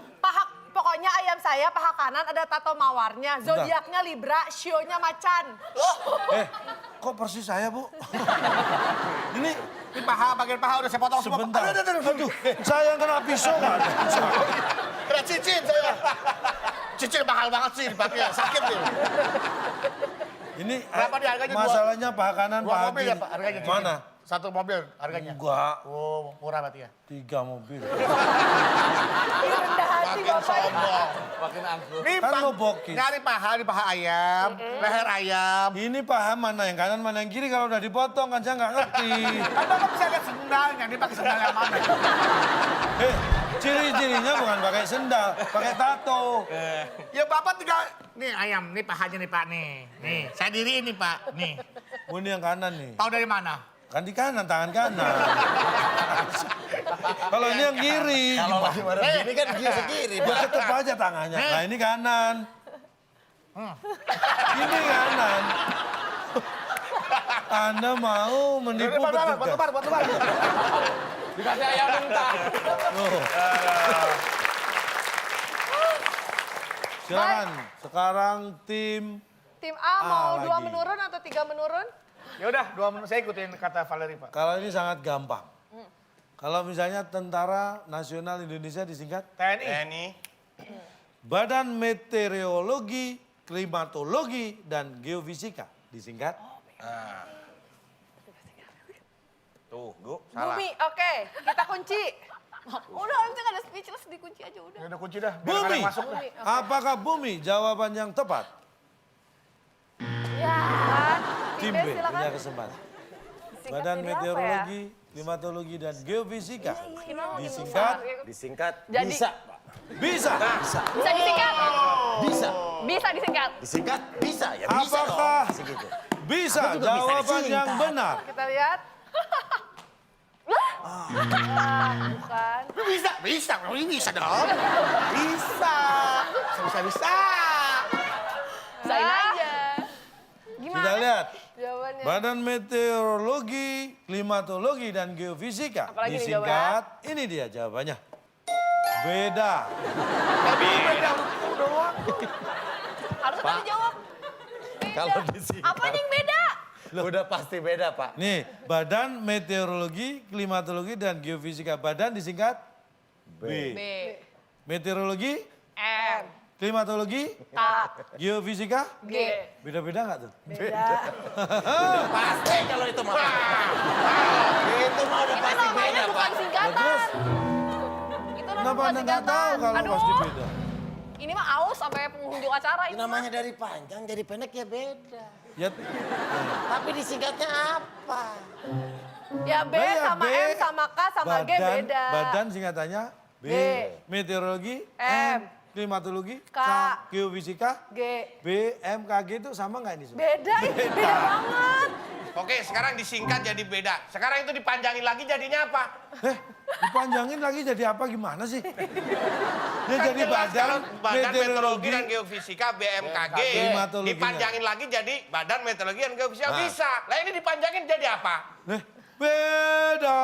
Pokoknya ayam saya paha kanan ada tato mawarnya. Zodiaknya Libra, sionya macan. Kok persis saya, Bu? Ini Ini paha, bagian paha udah saya potong semua. sebentar. Aduh. Aduh, saya yang kena pisau kan? Kena cicin saya. Cicil mahal banget sih dipakai, sakit sih. Ini Berapa nih harganya? masalahnya paha kanan, Dua paha mobil kiri. ya Pak harganya? Cicil? Mana? Satu mobil harganya? Enggak, Oh, murah berarti ya? 3 mobil. Rendah hati Makin Bapak. sombong. Makin angkuh. Nih Kan Pak, mau bokis. nyari paha di paha ayam, leher ayam. Ini paha mana yang kanan, mana yang kiri, kalau udah dipotong kan saya nggak ngerti. Kan Bapak bisa lihat sendalnya, dia pakai sendal yang mana? Ciri-cirinya bukan pakai sendal, pakai tato. Ya Bapak tinggal, nih ayam, nih pahanya nih Pak, nih. Nih, saya diriin nih Pak, nih. Oh, ini yang kanan nih. Tahu dari mana? Kan di kanan, tangan kanan. Kalau ini yang kiri. Kalau lagi marah gini kan dia sekiri, Ya Pak. tetep aja tangannya. Nah ini kanan. Ini kanan. Anda mau menipu petugas. Buat lebar. Dikasih ayam mentah. Loh. Silakan. Sekarang tim Tim A mau A 2 lagi. menurun atau 3 menurun? Ya udah, 2 menit saya ikutin kata Valeri Pak. kalau ini sangat gampang. Kalau misalnya Tentara Nasional Indonesia disingkat TNI. Ini. Badan Meteorologi, Klimatologi, dan Geofisika disingkat. Tuh, Gu, salah. Bumi, oke. Kita kunci. Udah harusnya nggak ada speechless, dikunci aja udah. Ya udah kunci dah, biar nggak ada Bumi. yang masuk dah. Apakah bumi? Jawaban yang tepat. Ya. Tim Tim B B silakan. punya kesempatan. Disingkat Badan jadi apa ya? Meteorologi, Klimatologi, dan Geofisika Gimana? disingkat Disingkat Jadi- bisa, Pak. bisa. Bisa disingkat. Bisa. Bisa disingkat. Disingkat bisa, ya bisa Apakah dong. Segitu. bisa? Aku juga bisa Jawaban yang disingkat. benar. Kita lihat. Bukan. Bisa, ini bisa dong. Bisa. Bisa. Bisain aja. Gimana? Kita lihat. Jawabannya. Badan Meteorologi, Klimatologi, dan Geofisika Apalagi nih disingkat. Ini dia jawabannya. Beda. Harus tadi jawab. Beda. Kalau disingkat. Apanya yang beda? Udah pasti beda, Pak. Nih, Badan Meteorologi, Klimatologi, dan Geofisika. Badan disingkat B. B. Meteorologi, M. Klimatologi, K. Geofisika, G. beda-beda nggak tuh? Pasti kalau itu mah. Itu mah udah Itu pasti namanya beda, bukan Pak. singkatan. Itu namanya Kenapa bukan Anda nggak tahu singkatan. kalau Aduh, pasti beda? ini mah aus sampai pengunjung acara Ini ini. namanya dari panjang jadi pendek ya beda. Ya, Tapi disingkatnya apa? Ya B ya sama B. M sama K sama G beda. Badan singkatannya B. B. Meteorologi, M. Klimatologi, K. Geofisika, G. B, M, K, G itu sama nggak ini semua? Beda, beda banget. Oke, sekarang disingkat jadi beda. Sekarang itu dipanjangin lagi jadinya apa? Dipanjangin lagi jadi apa gimana sih? Dia Kan jadi jelas kalau Badan Badan Meteorologi Meteorologi. dan Geofisika BMKG. Klimatologinya. Dipanjangin lagi jadi Badan Meteorologi dan Geofisika bisa. Lah ini dipanjangin jadi apa? Beda.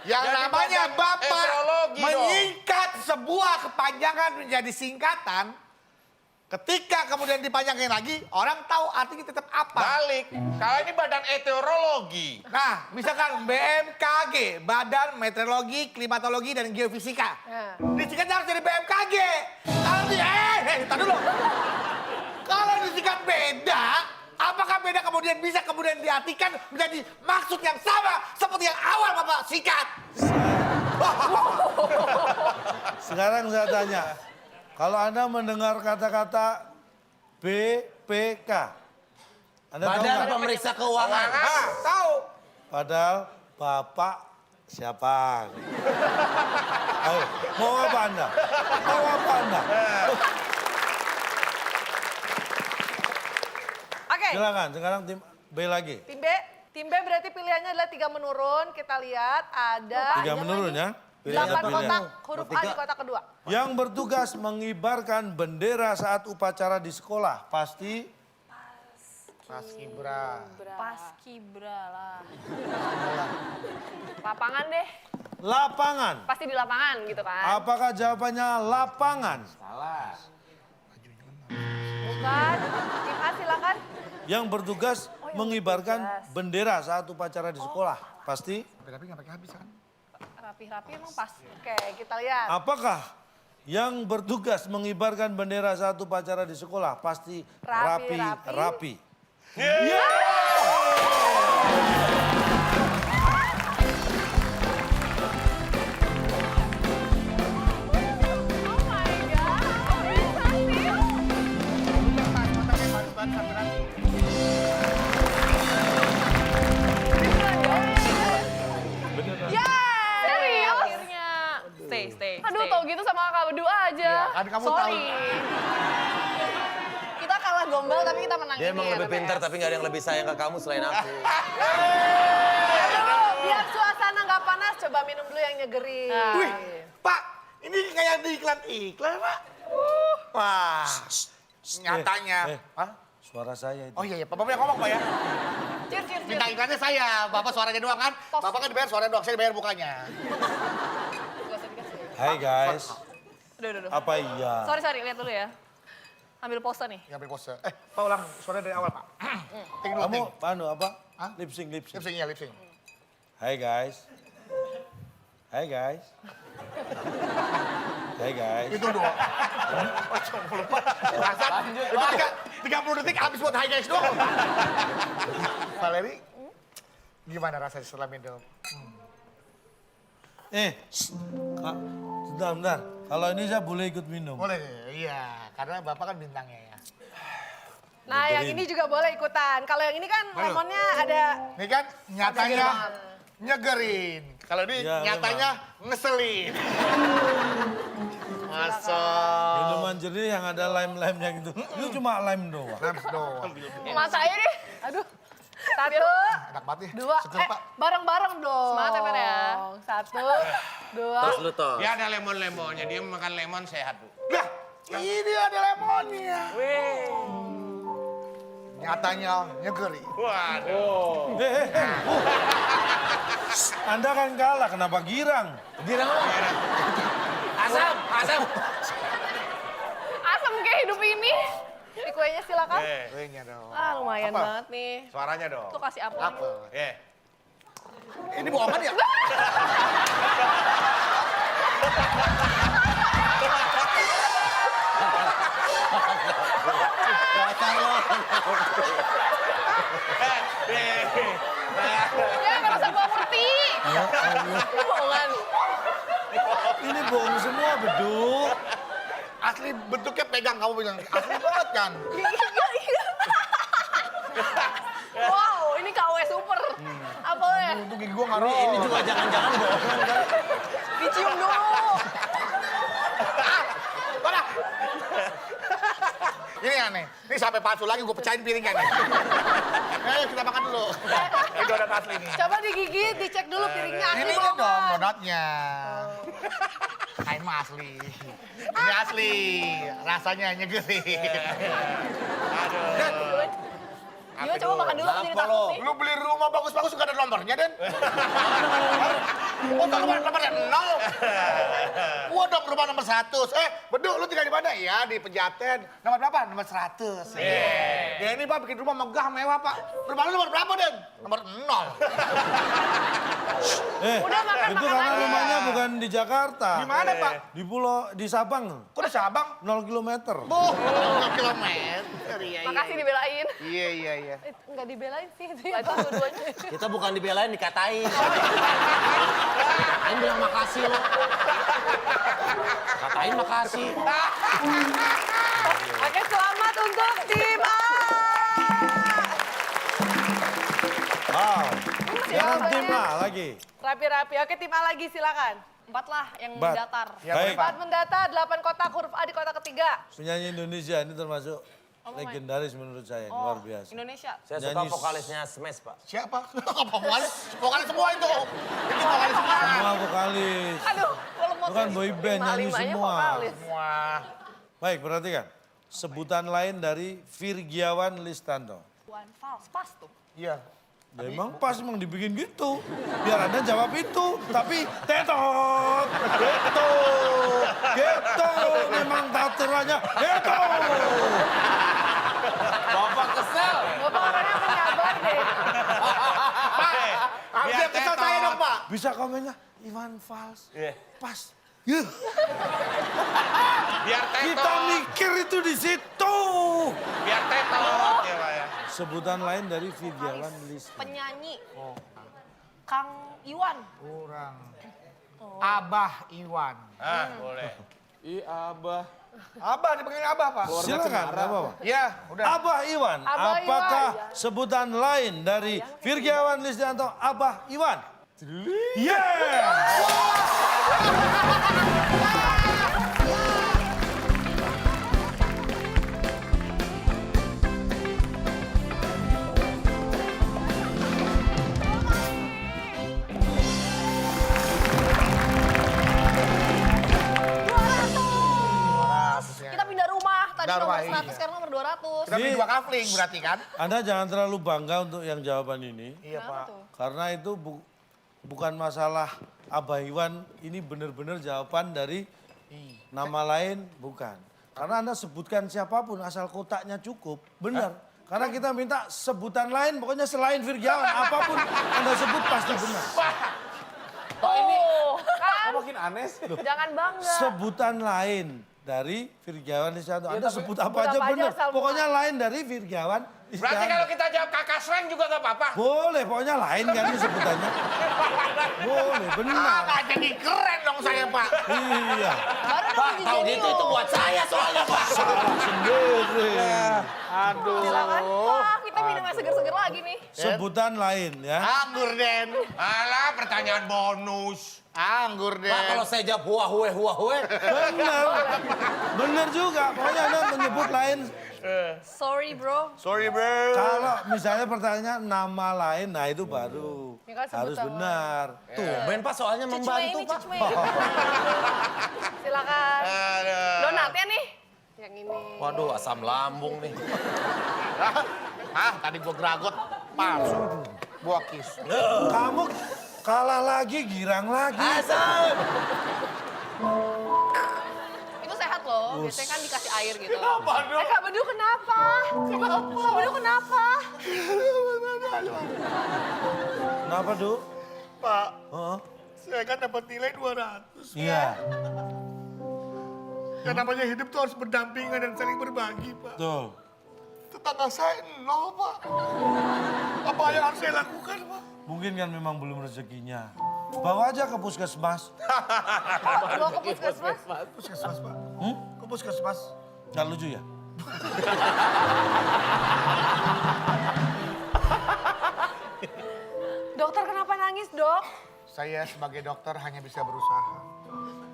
Yang Jadi namanya badan Bapak meteorologi dong. menyingkat sebuah kepanjangan menjadi singkatan. Ketika kemudian dipanjangin lagi, orang tahu artinya tetap apa. Balik. Kalau ini Badan Meteorologi. Nah, misalkan BMKG, Badan Meteorologi, Klimatologi, dan Geofisika. Nah. Disingkatnya harus jadi BMKG. Kalau tar dulu. Kalau disingkat beda, apakah beda kemudian bisa kemudian diartikan menjadi maksud yang sama seperti yang awal Bapak singkat? Sekarang saya tanya, kalau Anda mendengar kata-kata BPK, Anda tahu Badan nggak? Pemeriksa Keuangan. Ah, tahu. Padahal Bapak siapa? Ayo, mau apa Anda? Mau apa Anda? Oke, Silakan, sekarang tim B lagi. tim B. Tim B berarti pilihannya adalah 3 menurun. Kita lihat ada 3 menurun ya. 8 Pilihan. kotak huruf A di kotak kedua. Yang bertugas mengibarkan bendera saat upacara di sekolah pasti Paskibra. Paskibra lah. Lapangan deh. lapangan. Pasti di lapangan gitu kan. Apakah jawabannya lapangan? Bukan. Tim A silakan. Yang bertugas mengibarkan bendera saat upacara di sekolah pasti Tapi nggak pakai habis kan? Rapi-rapi emang pas. Oke, kita lihat. Apakah yang bertugas mengibarkan bendera saat upacara di sekolah pasti Rapi, rapi. Oh my God. Bisa sih. Ya, Serius? akhirnya. Stay. Aduh, tau gitu sama kakak berdua aja. Iya, kan kamu Sorry. tahu. Kita kalah gombal tapi kita menang Dia ini emang ya, lebih BBS. pintar tapi nggak ada yang lebih sayang ke kamu selain aku. Aduh, biar suasana nggak panas, coba minum dulu yang nyegerin. Nah. Wih, Pak, ini kayak di iklan-iklan, Pak. Wah, nyatanya. Hah? Suara saya itu. Oh iya, Bapak yang ngomong, Pak ya. Cheers. Minta iklannya saya, Bapak suaranya doang kan? Bapak kan dibayar suara doang, saya dibayar mukanya. Gak usah dikasih. Hai guys. Aduh. Apa iya? Sorry, lihat dulu ya. Ambil pose nih. Yang pose. Pak ulang suaranya dari awal, Pak. Ting dulu, ting. Kamu anu apa? Hah? Lip sync. Lip sync ya, lip sync. Hai guys. Hai guys. Hai guys. Itu doang. Oh, cuma lupa. Perasaan, itu 30 detik habis buat high guys doang. Valeri, gimana rasanya setelah minum? Kak, bentar. Kalau ini saya boleh ikut minum. Boleh, iya. Karena Bapak kan bintangnya ya. Nah, yang ini juga boleh ikutan. Kalau yang ini kan lemonnya ada. Ini kan nyatanya nyegerin. Kalau ini Ya, nyatanya ngeselin. Masuk. Minuman jernih yang ada lime-limenya gitu. Itu cuma lime doang. Nams doang. Masa aja deh. Aduh. Satu, Enak banget nih. dua, Seger, Pak. bareng-bareng dong. Semangat ya, Fer, ya. Satu, dua. Terus lu toh. Dia ada lemon-lemonnya, dia makan lemon sehat, Bu. Lah, ini ada lemonnya. Nyatanya nyegerin. Waduh. Anda kan kalah, kenapa girang? Girang apa? Asam. Asam kayak hidup ini. Di kuenya silakan. Kuenya dong. Ah, lumayan Apa? banget nih. Suaranya dong. Tuh kasih apel. Apa? Eh. Ini bohongan ya? Ya, nggak usah bawa ngerti. Ini bohongan. Ini bohong semua, beduk. Asli bentuknya pegang kamu bilang. Asli banget kan? Wow, ini KW super. Apelnya. Untuk gigi gua ngaruh. Ini juga jangan-jangan bohongan kan? Dicium dulu. Mana? Ini aneh. Ini sampai palsu lagi gua pecahin piringnya nih. Ayo kita makan dulu. Ini donat asli nih. Coba digigit, dicek dulu piringnya asli Ini bohongan. dong donatnya. Kain mah asli. Ini asli. Rasanya nyegerin. Gimana coba makan dulu jadi Apa lo? takut nih. Lu beli rumah bagus-bagus nggak ada nomornya, Den? Oh, kalau nomornya 0. Gua dong rumah nomor 100. Beduk, lu tinggal di mana? Ya, di Pejaten. Nomor berapa? Nomor 100. Ya ini Pak bikin rumah megah, mewah Pak. Rumah lu nomor berapa, Den? Nomor 0. Udah makan, Itu makan karena aja. rumahnya bukan di Jakarta. Di mana, Pak? Di Sabang. Kok di Sabang? 0 kilometer. Oh, 0 kilometer. Iya, Makasih dibelain. Iya. Nggak dibelain sih. Lah itu dua-duanya. Kita bukan dibelain, dikatain. Katain bilang makasih lo. Katain makasih. Oke, selamat untuk tim A. Wow. Jangan jawabannya. tim A lagi. Rapi-rapi. Oke, tim A lagi silakan. 4 lah yang Empat. datar. Baik. 4 mendata, 8 kotak, huruf A di kotak ketiga. Penyanyi Indonesia ini termasuk legendaris menurut saya, luar biasa. Indonesia. Saya suka Nyanyi- vokalisnya Smash, Pak. Siapa? Vokalis? Vokalis semua itu. Itu vokalis semua. Semua vokalis. Aduh, kalau mau Bukan boy band, nyanyi lima-limanya semua. vokalis. Semua. Baik, perhatikan. Sebutan lain dari Virgiawan Listanto. One fals, pas tuh. Iya. Ya, emang pas emang dibikin gitu. Biar Anda jawab itu. Tapi tetot, gitu. Memang taturannya gitu. Bapak kesel. Bapak orangnya penyabar deh. Harusnya kesel saya dong, Pak. Bisa komennya, Iwan Fals, Iya. pas. Yuh, Biar kita tetot. mikir itu di situ. Biar tetot ya Pak ya. Sebutan lain dari Virgiawan List. Penyanyi. Kang Iwan. Kurang. Abah Iwan. Ah, boleh. Ih, Abah. Abah dipanggil Abah, Pak. Silakan, nggak apa-apa. Ya, udah. Abah Iwan, Abah apakah Iwan. sebutan lain dari Virgiawan Listianto Abah Iwan? Yeah! Kita pindah rumah. Tadi Pindah nomor rumah, 100, iya. sekarang nomor 200. Udah beli 2 kafling berarti kan? Anda jangan terlalu bangga untuk yang jawaban ini. Iya, Pak. Karena itu bukan masalah Abah Iwan, ini benar-benar jawaban dari nama lain, bukan. Karena Anda sebutkan siapapun asal kotaknya cukup, benar. Karena kita minta sebutan lain, pokoknya selain Virgiawan, apapun Anda sebut pasti benar. Oh, kan? Kok makin aneh sih? Jangan bangga. Sebutan lain dari Virgiawan Listianto. Anda sebut apa sebut aja apa aja benar. asal Pokoknya lain dari Virgiawan Berarti kalau Listianto. kita jawab kakak slang juga nggak apa-apa. Boleh, pokoknya lain kan ini sebutannya. Boleh, benar. Ah, jadi keren dong saya, Pak. Iya. Baru dong Tahu gitu itu buat saya soalnya Pak. Sendiri. Aduh. Silakan. Wah, kita minum yang seger-seger lagi nih. Sebutan lain ya. Anggur, Den. Alah, pertanyaan bonus. Anggur, Den. Pak kalau saya jawab huah huah. Benar. Benar juga. Pokoknya Anda menyebut lain. Sorry, bro. Sorry, bro. Kalau misalnya pertanyaan nama lain, nah itu baru. Ya kan, sebut Harus nama. benar. Tuh, Ben Pak soalnya Cucme membantu ini, Pak. cucme. Silakan. Aduh. Donatnya nih. Yang ini. Waduh, asam lambung nih. Tadi gua geragot palsu. Gua kiss. Kamu kalah lagi, girang lagi. Asam. Itu sehat loh. Biasanya kan dikasih air gitu. Kak Bedu kenapa? Kak Bedu kenapa? Kenapa, Du? Pak, Heeh. saya kan dapat nilai 200. Iya, Dan namanya hidup tuh harus berdampingan dan saling berbagi, Pak. betul. Tetangga saya 0, Pak. Apa yang harus saya lakukan, Pak? Mungkin kan memang belum rezekinya. Bawa aja ke puskesmas. Mau ke puskesmas? Puskesmas, Pak. Hmm? Ke puskesmas. Nggak lucu ya? Dokter kenapa nangis, Dok? Saya sebagai dokter hanya bisa berusaha.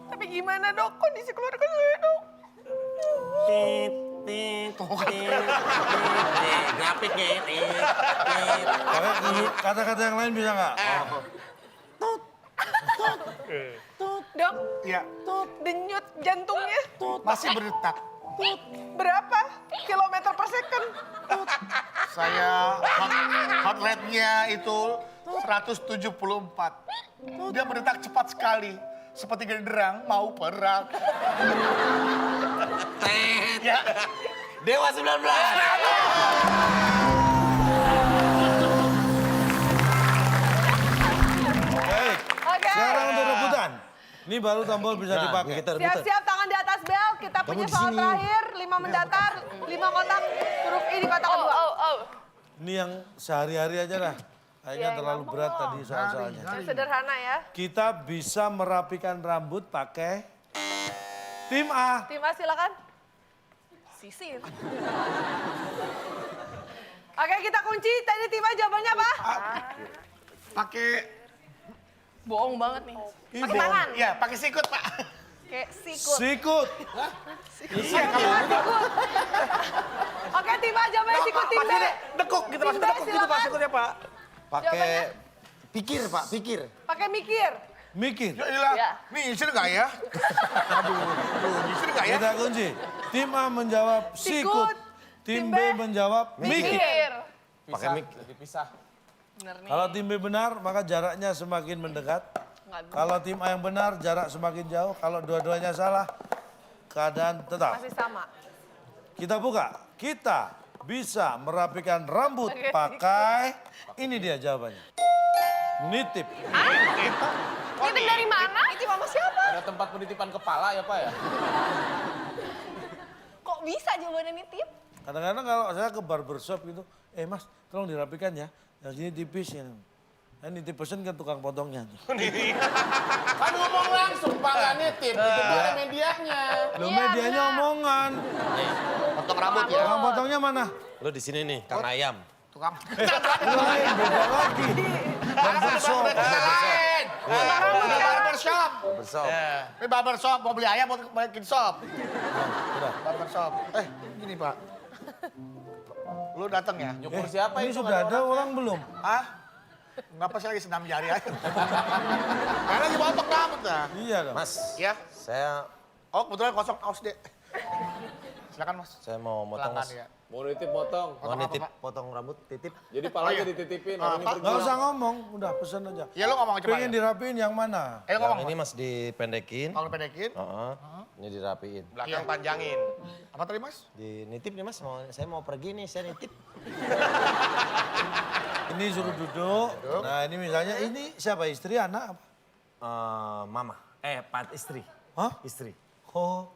Tapi gimana, Dok? Kondisi keluarga saya, Dok. Grafiknya. Pakai kata-kata yang lain bisa nggak? Dok, Iya, denyut jantungnya masih berdetak. berapa kilometer per second? Saya heart rate-nya itu 174. Dia berdetak cepat sekali. Seperti genderang mau perang. Ya, Dewa 19. Baik. Oke. Sekarang untuk rebutan. Ini baru tombol bisa dipakai. Kita rebutan. Siap-siap tangan di atas bel. Kita punya di soal sini. terakhir. 5 mendatar, 5 kotak. Huruf I di kotak kedua. Ini yang sehari-hari aja lah. Kayaknya Iya, terlalu gampang berat loh. tadi soal-soalnya. Yang sederhana ya. Kita bisa merapikan rambut pakai tim A. Tim A silakan. Sisir. Oke, kita kunci. Tadi tim A jawabannya apa? pakai Bohong banget nih. Pakai tangan. ya pakai sikut, Pak. Kayak sikut. Sikut. Iya, kalau Oke, tim A jawabannya sikut. Tim B. dekuk gitu, Tim maksudnya B dekuk gitu, Pak, silakan. sikutnya, Pak. Pakai pikir Pak, pikir. Pakai mikir. Mikir. Ya iyalah, Ya. misir nggak ya? Aduh, misir nggak ya? Kita kunci. Tim A menjawab sikut. Tim B menjawab mikir. Mikir. Pakai Pisah, mic. jadi pisah. Bener nih. Kalau tim B benar, maka jaraknya semakin mendekat. Nggak bisa. Kalau tim A yang benar, jarak semakin jauh. Kalau dua-duanya salah, keadaan tetap. Masih sama. Kita buka. Kita bisa merapikan rambut Oke. pakai... Ini dia jawabannya. nitip. Nitip dari mana? Nitip sama siapa? Ada tempat penitipan kepala ya Pak ya? Kok bisa jawabannya nitip? Kadang-kadang kalau saya ke barbershop gitu, Mas tolong dirapikan ya, yang sini tipis ya. Nitip pesen ke tukang potongnya. Kan ngomong langsung Pak, nggak nitip. Itu ada medianya. Lo Iya, medianya benar. omongan. Potong rambut ya. Tukang potongnya mana? Lo di sini nih, Kang Ayam. Tukang. Lain, beda lagi. Barbershop. Lain. Ini barbershop. Bersop. Ini barbershop, mau beli ayam mau bikin shop. Udah. Barbershop. Gini Pak. Lu datang ya? Nyukur siapa Ini itu? sudah ada orang belum? Hah? Ngapa sih lagi senam jari aja? Karena lagi potong rambut dah. Iya dong. Mas, Ya. saya Oh kebetulan kosong aus deh. Silakan Mas. mau motong Pelanggan Mas. ya. Mau nitip potong. Mau Potong nitip, apa, Pak? potong rambut, titip. Jadi palanya dititipin. Orang ini Pak. pergi. Nggak usah ngomong, udah pesen aja. Ya lu ngomong aja Pak. Pengen dirapiin yang mana? Ayo Yang ngomong. ini Mas dipendekin. Kalau pendekin. Heeh. Ini dirapiin. Belakang panjangin. Apa tadi Mas? Di nitip nih Mas, saya mau pergi nih, saya nitip. Ini suruh duduk. Nah ini misalnya, ini siapa? Istri, anak apa? Mama. Pak istri. Hah? Istri. Oh,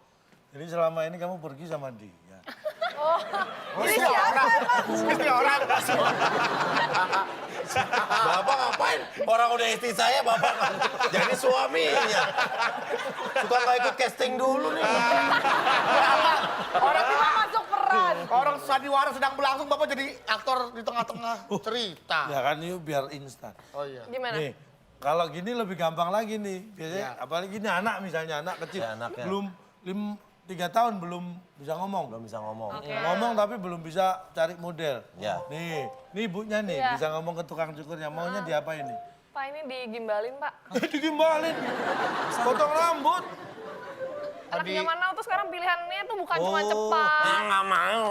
jadi selama ini kamu pergi sama dia. Ini siapa? Ini orang. Bapak ngapain? Orang udah istri saya, Bapak jadi suaminya. Suka nggak ikut casting dulu nih. Orang kita masuk peran. Orang sandiwara sedang berlangsung Bapak jadi aktor di tengah-tengah cerita. Ya kan ini biar instan. Oh iya. Gimana? Nih, kalau gini lebih gampang lagi nih. Biasanya apalagi ini anak misalnya, anak kecil. Ya, anaknya. Belum 3 tahun belum bisa ngomong. Belum bisa ngomong. Ngomong tapi belum bisa cari model. Ya. Nih ibunya nih Iya. bisa ngomong ke tukang cukurnya. Maunya diapain nih? Pak ini digimbalin Pak. Digimbalin. Potong rambut. Anak zaman now tuh sekarang pilihannya tuh bukan cuma Oh. cepat. Nggak mau.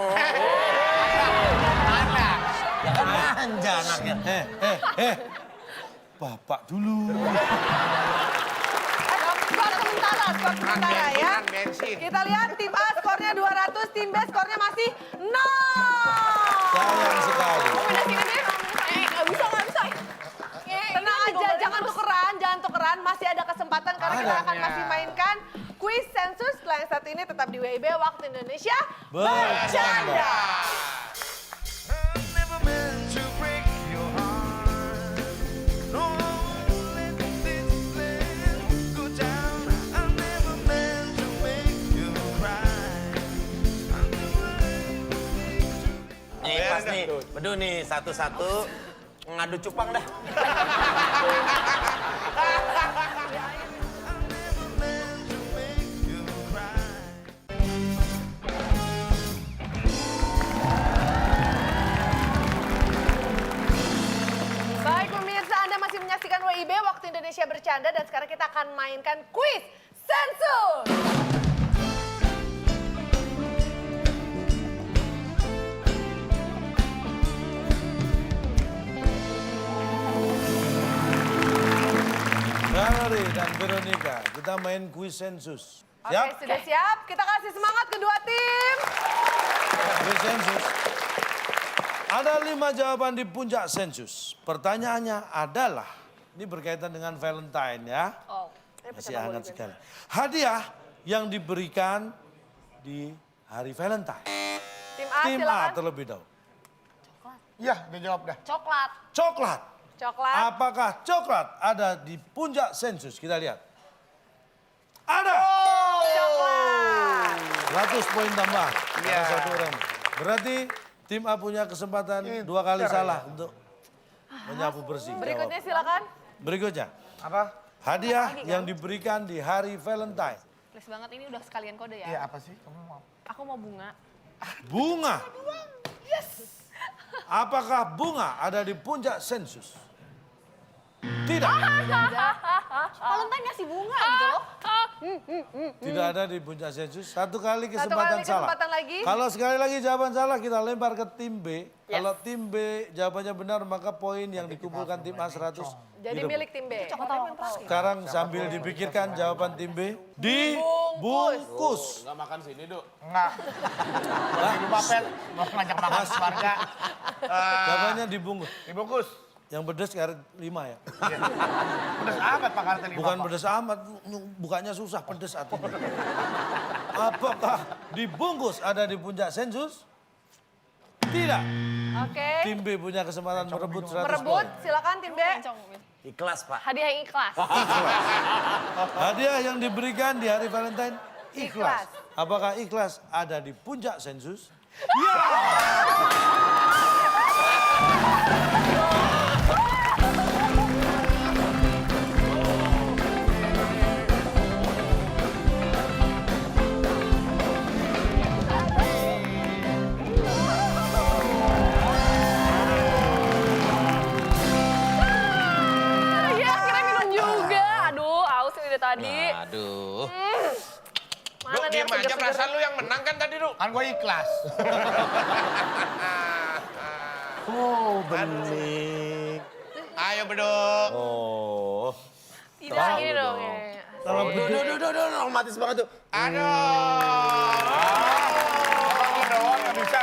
Ya kan manja anaknya. Bapak dulu. Skor sementara ya. Bensin, bensin. Kita lihat tim A skornya 200, tim B skornya masih 0. Sayang sekali. Mau pindah sini deh. Nggak bisa. Tenang aja, jangan tukeran. Masih ada kesempatan karena kita akan masih mainkan kuis sensus. Setelah yang satu ini tetap di WIB Waktu Indonesia Bercanda. Nih pas nih, bedu nih satu-satu ngadu cupang dah. Baik pemirsa, Anda masih menyaksikan WIB Waktu Indonesia Bercanda dan sekarang kita akan mainkan kuis sensus. Valerie dan Veronica, kita main kuis sensus. Oke, Siap? sudah siap? Kita kasih semangat kedua tim. Kuis sensus. Ada 5 jawaban di puncak sensus. Pertanyaannya adalah, ini berkaitan dengan Valentine ya. Oh, Masih hangat sekali. Hadiah yang diberikan di hari Valentine. Tim A Tim A silakan. terlebih dahulu. Iya, dia jawab dah. Coklat. Coklat. Coklat. Apakah coklat ada di puncak sensus? Kita lihat. Ada. Coklat. 100 poin tambahan. Iya. Karena 1 orang. Berarti tim A punya kesempatan Ini 2 kali pintar salah untuk menyapu bersih. Berikutnya Jawab. silakan. Berikutnya. Apa? Hadiah yang diberikan di hari Valentine. Please banget ini udah sekalian kode ya. Iya apa sih? Kamu mau? Aku mau bunga. Bunga. Apakah bunga ada di puncak sensus? Tidak. Valentine ngasih bunga gitu loh. Tidak ada di puncak sensus. 1 kali Satu kesempatan kali salah. kesempatan lagi. Kalau sekali lagi jawaban salah kita lempar ke tim B. Kalau tim B jawabannya benar maka poin yang dikumpulkan tim A 100. Jadi direbut. milik tim B. Sekarang sambil dipikirkan jawaban tim B. Dibungkus. Nggak makan sini, Duk. Enggak. Di rumah Pel, mau ngajak makan keluarga. Jawabannya dibungkus. Dibungkus. Yang pedas karet 5 ya. Pedas amat Pak karet 5 Bukan Pak. pedas amat, bukannya susah, pedas artinya. Apakah dibungkus ada di puncak sensus? Tidak. Oke. Tim B punya kesempatan merebut 100 Merebut, poin. silakan tim B. Ikhlas Pak. Hadiah yang ikhlas. Hadiah yang diberikan di hari Valentine Ikhlas. ikhlas. Apakah ikhlas ada di puncak sensus? Iya, akhirnya minum juga. Aduh, aus ini dari tadi. Aduh. Mana Duk, nih diam yang aja seger-seger? perasaan lu yang menang kan tadi, Duk. Kan gue ikhlas. Oh, bening. Ayo, Beduk. Oh. Tidak, ini dong. Ya. Kalau beduk, Duh, romantis banget tuh. Aduh. Abang doang nggak bisa.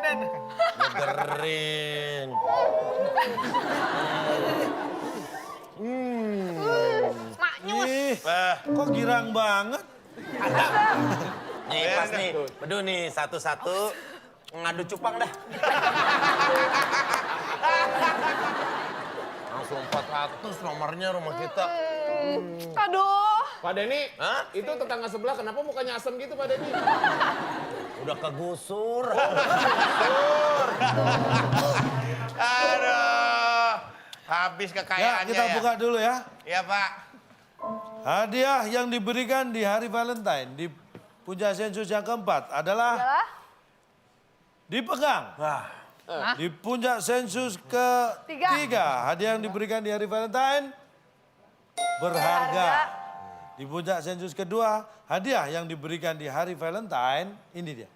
Dan. Ngegerin. Maknyus. ih, kok girang banget? Nih pas nih, bedu nih satu-satu ngadu cupang dah. Langsung 400 nomornya rumah kita. Aduh. Pak Denny, Hah? itu tetangga sebelah kenapa mukanya asem gitu Pak Denny? Udah kegusur. Aduh. Habis Ya, kekayaannya kita buka dulu ya. Ya, Pak. Hadiah yang diberikan di hari Valentine di puncak sensus yang keempat adalah Adalah dipegang. Di puncak sensus ketiga, hadiah yang diberikan di hari Valentine berharga. Di puncak sensus kedua, hadiah yang diberikan di hari Valentine, ini dia.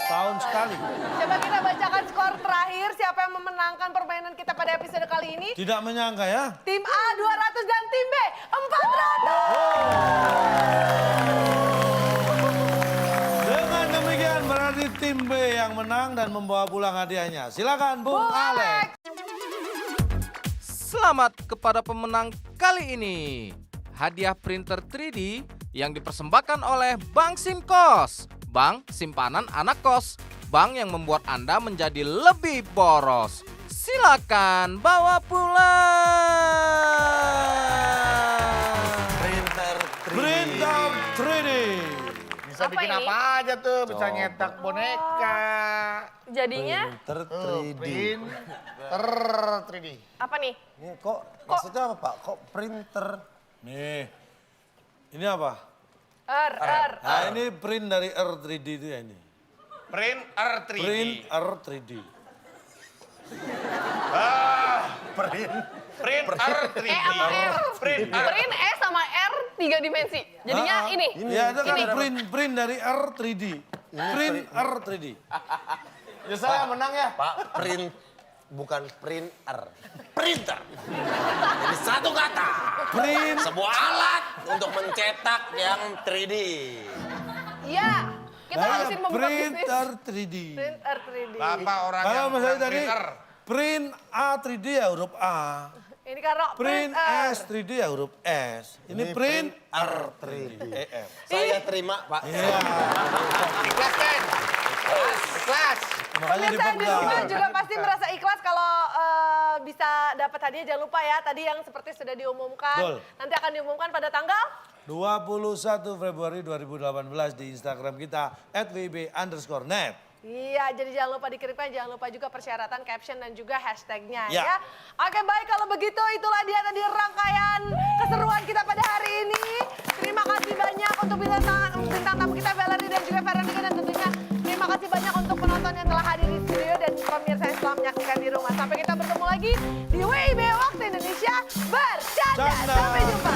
Setahun sekali. Coba kita bacakan skor terakhir siapa yang memenangkan permainan kita pada episode kali ini. Tidak menyangka ya. Tim A 200 dan tim B 400. Dengan demikian berarti tim B yang menang dan membawa pulang hadiahnya. Silakan Bung Alex. Selamat kepada pemenang kali ini. Hadiah printer 3D yang dipersembahkan oleh Bank Simkos. Bank simpanan anak kos. Bank yang membuat Anda menjadi lebih boros. Silakan bawa pulang. Printer 3D. Printer 3D. Bisa Apa bikin ini? apa aja tuh. Bisa nyetak boneka. Jadinya Printer 3D. Printer 3D. apa nih? Ini kok maksudnya apa Pak? Kok printer? Nih, ini apa? R. Nah ini print dari R3D itu ya ini. Print R3D. Print R3D. Print R3D. E apa R? Print R. Print E sama R 3 dimensi. Jadinya Ah, ini. Ya itu kan Ini. print dari R3D. Print R3D. Ya saya menang ya. Pak, print bukan printer. Printer. Ini satu kata. Print. Sebuah alat untuk mencetak yang 3D. Iya. Kita Nah, harusin membuka bisnis. printer 3D. Printer 3D. Bapak orang Kalau yang misalnya bukan tadi printer. print A3D ya huruf A. Ini karena Print R. S3D ya huruf S. Ini print R3D. ER. Saya terima Pak. Iya. Ikhlas kan? Ikhlas. Makanya Pemirsa di rumah dipegang. juga pasti merasa ikhlas kalau bisa dapat hadiah. Jangan lupa ya, tadi yang seperti sudah diumumkan. Betul. Nanti akan diumumkan pada tanggal 21 Februari 2018 di Instagram kita @wb_net. Iya, jadi jangan lupa dikirimkan, jangan lupa juga persyaratan, caption, dan juga hashtagnya Ya. ya. Oke baik, kalau begitu itulah dia tadi rangkaian keseruan kita pada hari ini. Terima kasih banyak untuk bintang tamu kita, Valerie dan juga Veronica, dan tentunya terima kasih banyak untuk penonton yang telah hadir di studio dan pemirsa yang telah menyaksikan di rumah. Sampai kita bertemu lagi di WIB Waktu Indonesia Bercanda. Canda. Sampai jumpa.